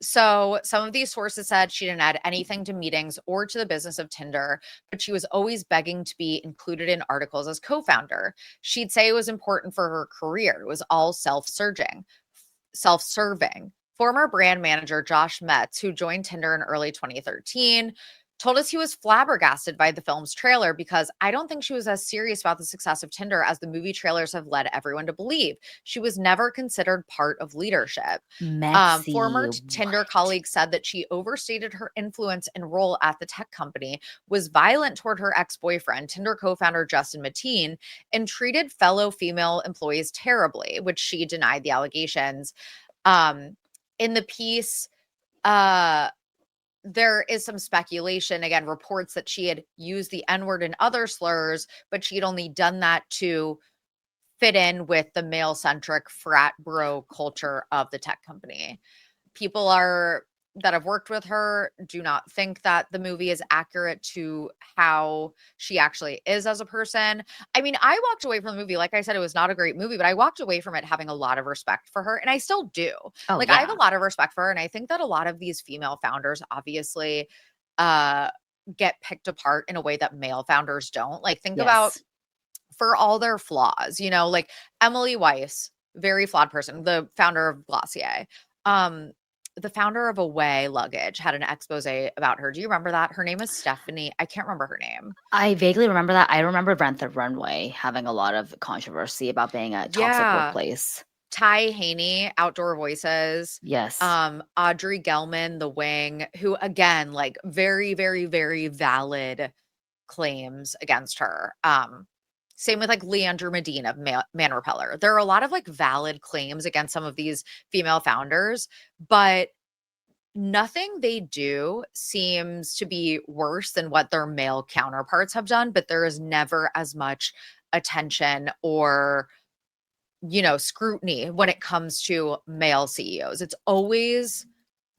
So some of these sources said she didn't add anything to meetings or to the business of Tinder, but she was always begging to be included in articles as co-founder. She'd say it was important for her career. It was all self-serving. Former brand manager Josh Metz, who joined Tinder in early 2013, told us he was flabbergasted by the film's trailer because I don't think she was as serious about the success of Tinder as the movie trailers have led everyone to believe. She was never considered part of leadership. Messy. Former Tinder What? colleagues said that she overstated her influence and role at the tech company, was violent toward her ex-boyfriend, Tinder co-founder Justin Mateen, and treated fellow female employees terribly, which she denied the allegations. In the piece, there is some speculation, again, reports that she had used the N-word and other slurs, but she'd only done that to fit in with the male-centric frat bro culture of the tech company. People that have worked with her do not think that the movie is accurate to how she actually is as a person. I mean, I walked away from the movie, like I said, it was not a great movie, but I walked away from it having a lot of respect for her, and I still do. Oh, Like, yeah. I have a lot of respect for her, and I think that a lot of these female founders obviously get picked apart in a way that male founders don't. Like, think about, Yes. for all their flaws, you know, like Emily Weiss, very flawed person, the founder of Glossier. The founder of Away Luggage had an expose about her. Do you remember that? Her name is Stephanie. I can't remember her name. I vaguely remember that. I remember Rent the Runway having a lot of controversy about being a toxic Yeah. workplace. Ty Haney, Outdoor Voices. Yes. Audrey Gelman, The Wing, who again, like very, very, very valid claims against her. Same with like Leandra Medina, Man Repeller. There are a lot of like valid claims against some of these female founders, but nothing they do seems to be worse than what their male counterparts have done. But there is never as much attention or, you know, scrutiny when it comes to male CEOs. It's always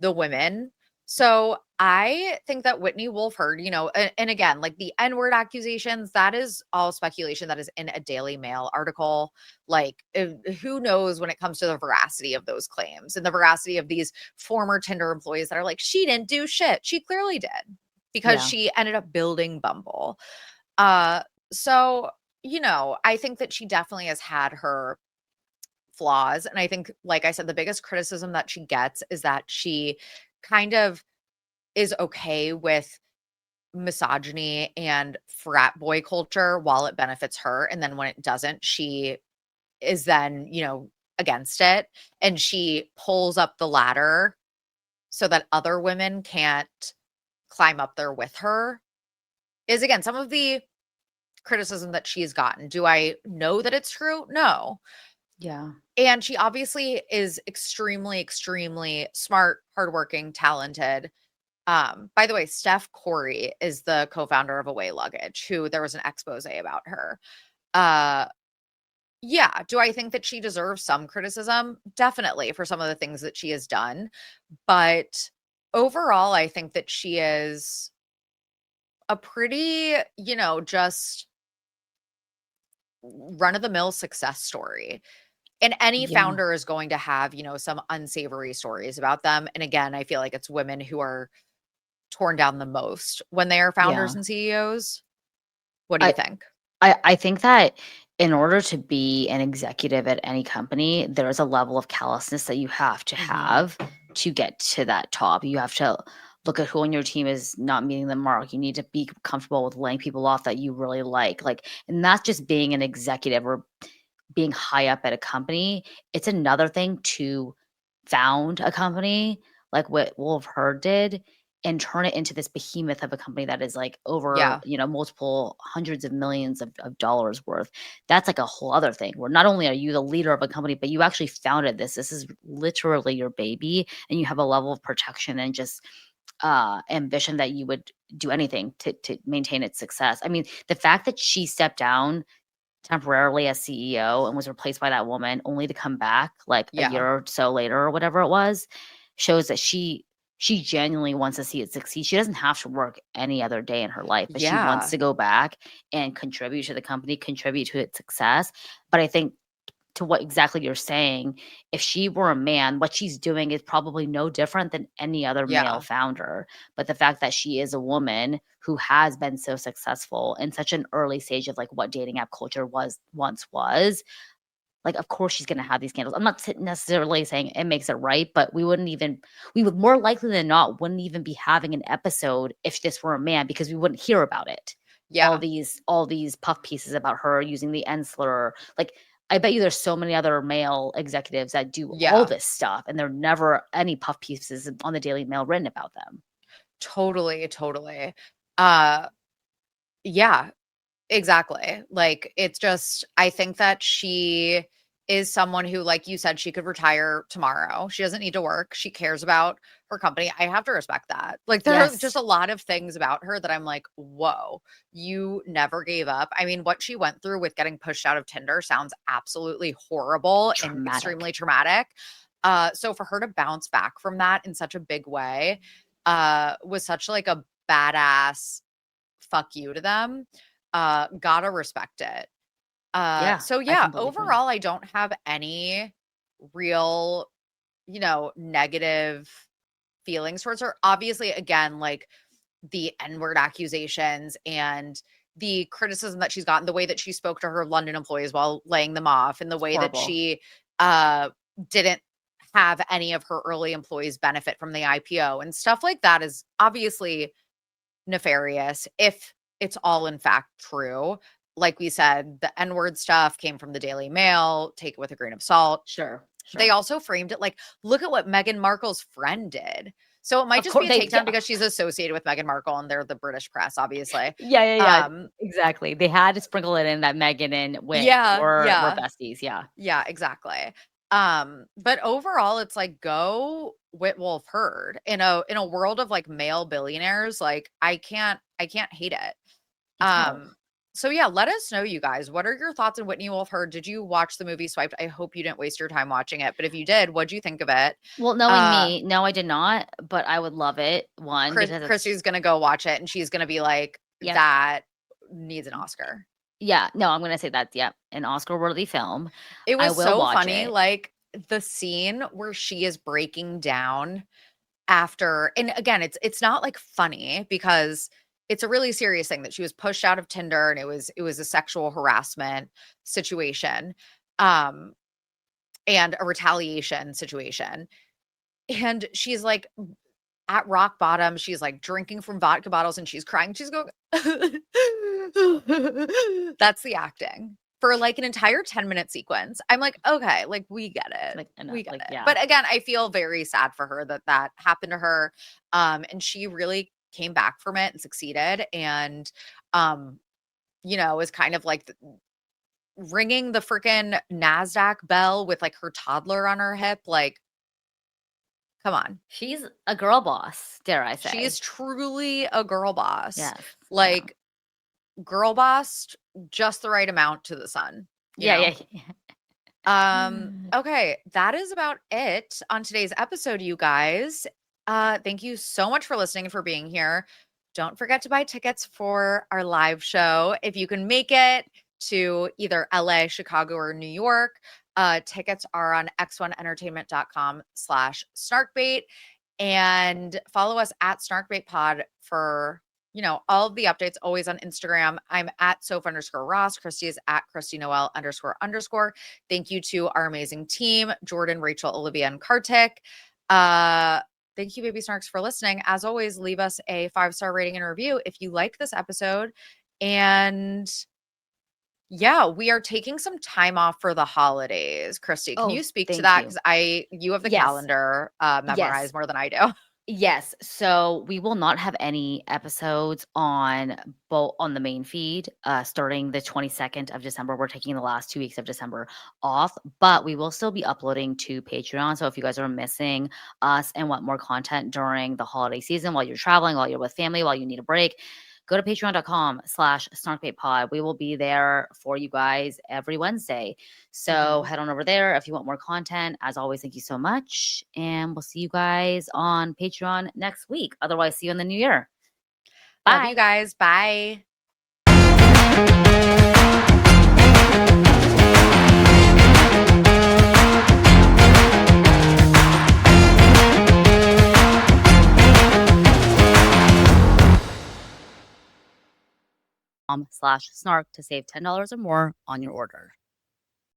the women. So I think that Whitney Wolfe Heard, you know, and again, like the N-word accusations, that is all speculation that is in a Daily Mail article. Like, who knows when it comes to the veracity of those claims and the veracity of these former Tinder employees that are like, she didn't do shit. She clearly did, because Yeah. she ended up building Bumble. So, you know, I think that she definitely has had her flaws. And I think, like I said, the biggest criticism that she gets is that she kind of is okay with misogyny and frat boy culture while it benefits her. And then when it doesn't, she is then, you know, against it. And she pulls up the ladder so that other women can't climb up there with her. Is again some of the criticism that she's gotten. Do I know that it's true? No. Yeah. And she obviously is extremely, extremely smart, hardworking, talented. By the way, Steph Corey is the co-founder of Away Luggage, who there was an expose about her. Yeah, do I think that she deserves some criticism? Definitely, for some of the things that she has done. But overall, I think that she is a pretty, you know, just run-of-the-mill success story. And any Yeah. founder is going to have, you know, some unsavory stories about them. And again, I feel like it's women who are torn down the most when they are founders Yeah. and CEOs. What do you think? I think that in order to be an executive at any company, there is a level of callousness that you have to have to get to that top. You have to look at who on your team is not meeting the mark. You need to be comfortable with laying people off that you really like. Like, and that's just being an executive or being high up at a company. It's another thing to found a company like what Wolf Herd did and turn it into this behemoth of a company that is like over, Yeah. multiple hundreds of millions of dollars worth. That's like a whole other thing where not only are you the leader of a company, but you actually founded this. This is literally your baby, and you have a level of protection and just ambition that you would do anything to maintain its success. I mean, the fact that she stepped down temporarily as CEO and was replaced by that woman only to come back like a Yeah. year or so later or whatever it was, shows that she genuinely wants to see it succeed. She doesn't have to work any other day in her life, but she wants Yeah. to go back and contribute to the company, contribute to its success. But I think to what exactly you're saying, if she were a man, what she's doing is probably no different than any other male Yeah. founder. But the fact that she is a woman who has been so successful in such an early stage of like what dating app culture once was, like of course she's going to have these scandals. I'm not necessarily saying it makes it right, but we would more likely than not wouldn't even be having an episode if this were a man because we wouldn't hear about it. Yeah. All these puff pieces about her using the N slur, like I bet you there's so many other male executives that do all Yeah. this stuff and there are never any puff pieces on the Daily Mail written about them. Totally. Totally. Uh, yeah. Exactly. Like, it's just, I think that she is someone who, like you said, she could retire tomorrow. She doesn't need to work. She cares about her company. I have to respect that. Like, there are just Yes. a lot of things about her that I'm like, whoa, you never gave up. I mean, what she went through with getting pushed out of Tinder sounds absolutely horrible and Traumatic. extremely traumatic. So for her to bounce back from that in such a big way, was such like a badass fuck you to them. Gotta respect it. Yeah, So I yeah, completely agree. overall, I don't have any real, negative feelings towards her. Obviously, again, like the N-word accusations and the criticism that she's gotten, the way that she spoke to her London employees while laying them off, and the way that Horrible. she uh didn't have any of her early employees benefit from the IPO and stuff like that is obviously nefarious if it's all in fact true. Like we said, the N-word stuff came from the Daily Mail, take it with a grain of salt. Sure. They Sure. also framed it like, look at what Meghan Markle's friend did. So it might Of just be course a they takedown yeah. because she's associated with Meghan Markle and they're the British press, obviously. Yeah, yeah, yeah. Um, Exactly. They had to sprinkle it in that Megan and Whit yeah, were yeah, besties. Yeah. yeah, exactly. But overall, it's like go with Wolf Herd in a world of like male billionaires. Like I can't hate it. No. Um, so yeah, let us know, you guys. What are your thoughts on Whitney Wolfe Herd? Did you watch the movie Swiped? I hope you didn't waste your time watching it, but if you did, what'd you think of it? Well, knowing Uh, me, no, I did not, but I would love it. One, because it's Christy's gonna go watch it, and she's gonna be like, yep. "That needs an Oscar." Yeah, no, I'm gonna say that, yep, an Oscar-worthy film. It I was will so watch funny, it. like the scene where she is breaking down after, and again, it's not like funny because it's a really serious thing that she was pushed out of Tinder and it was a sexual harassment situation. Um, and a retaliation situation. And she's like at rock bottom. She's like drinking from vodka bottles and she's crying. She's going, that's the acting for like an entire 10-minute sequence. I'm like, okay, like we get it. Like, enough, We get like, it. yeah. But again, I feel very sad for her that that happened to her. And she really came back from it and succeeded. And, um, is kind of like ringing the freaking NASDAQ bell with like her toddler on her hip. Like, come on. She's a girl boss, dare I She is say. truly a girl boss. Yes, yeah. Like, girl bossed just the right amount to the sun, you Yeah, know? yeah, yeah. Okay, that is about it on today's episode, you guys. Thank you so much for listening and for being here. Don't forget to buy tickets for our live show if you can make it to either LA, Chicago, or New York. Tickets are on x1entertainment.com/snarkbait and follow us at snarkbaitpod for all of the updates always on Instagram. I'm at Soph_Ross. Christy is at Christy Noel __. Thank you to our amazing team, Jordan, Rachel, Olivia, and Kartik. Thank you, Baby Snarks, for listening. As always, leave us a 5-star rating and review if you liked this episode. And Yeah, we are taking some time off for the holidays. Christy, can Oh, you speak to thank that? you. Because you have the Yes. calendar Yes. memorized more than I do. Yes. So we will not have any episodes on on the main feed starting the 22nd of December. We're taking the last 2 weeks of December off, but we will still be uploading to Patreon. So if you guys are missing us and want more content during the holiday season while you're traveling, while you're with family, while you need a break, go to patreon.com/snarkbaitpod. We will be there for you guys every Wednesday. So head on over there if you want more content. As always, thank you so much. And we'll see you guys on Patreon next week. Otherwise, see you in the new year. Love you Bye. guys. Bye. .com/snark to save $10 or more on your order.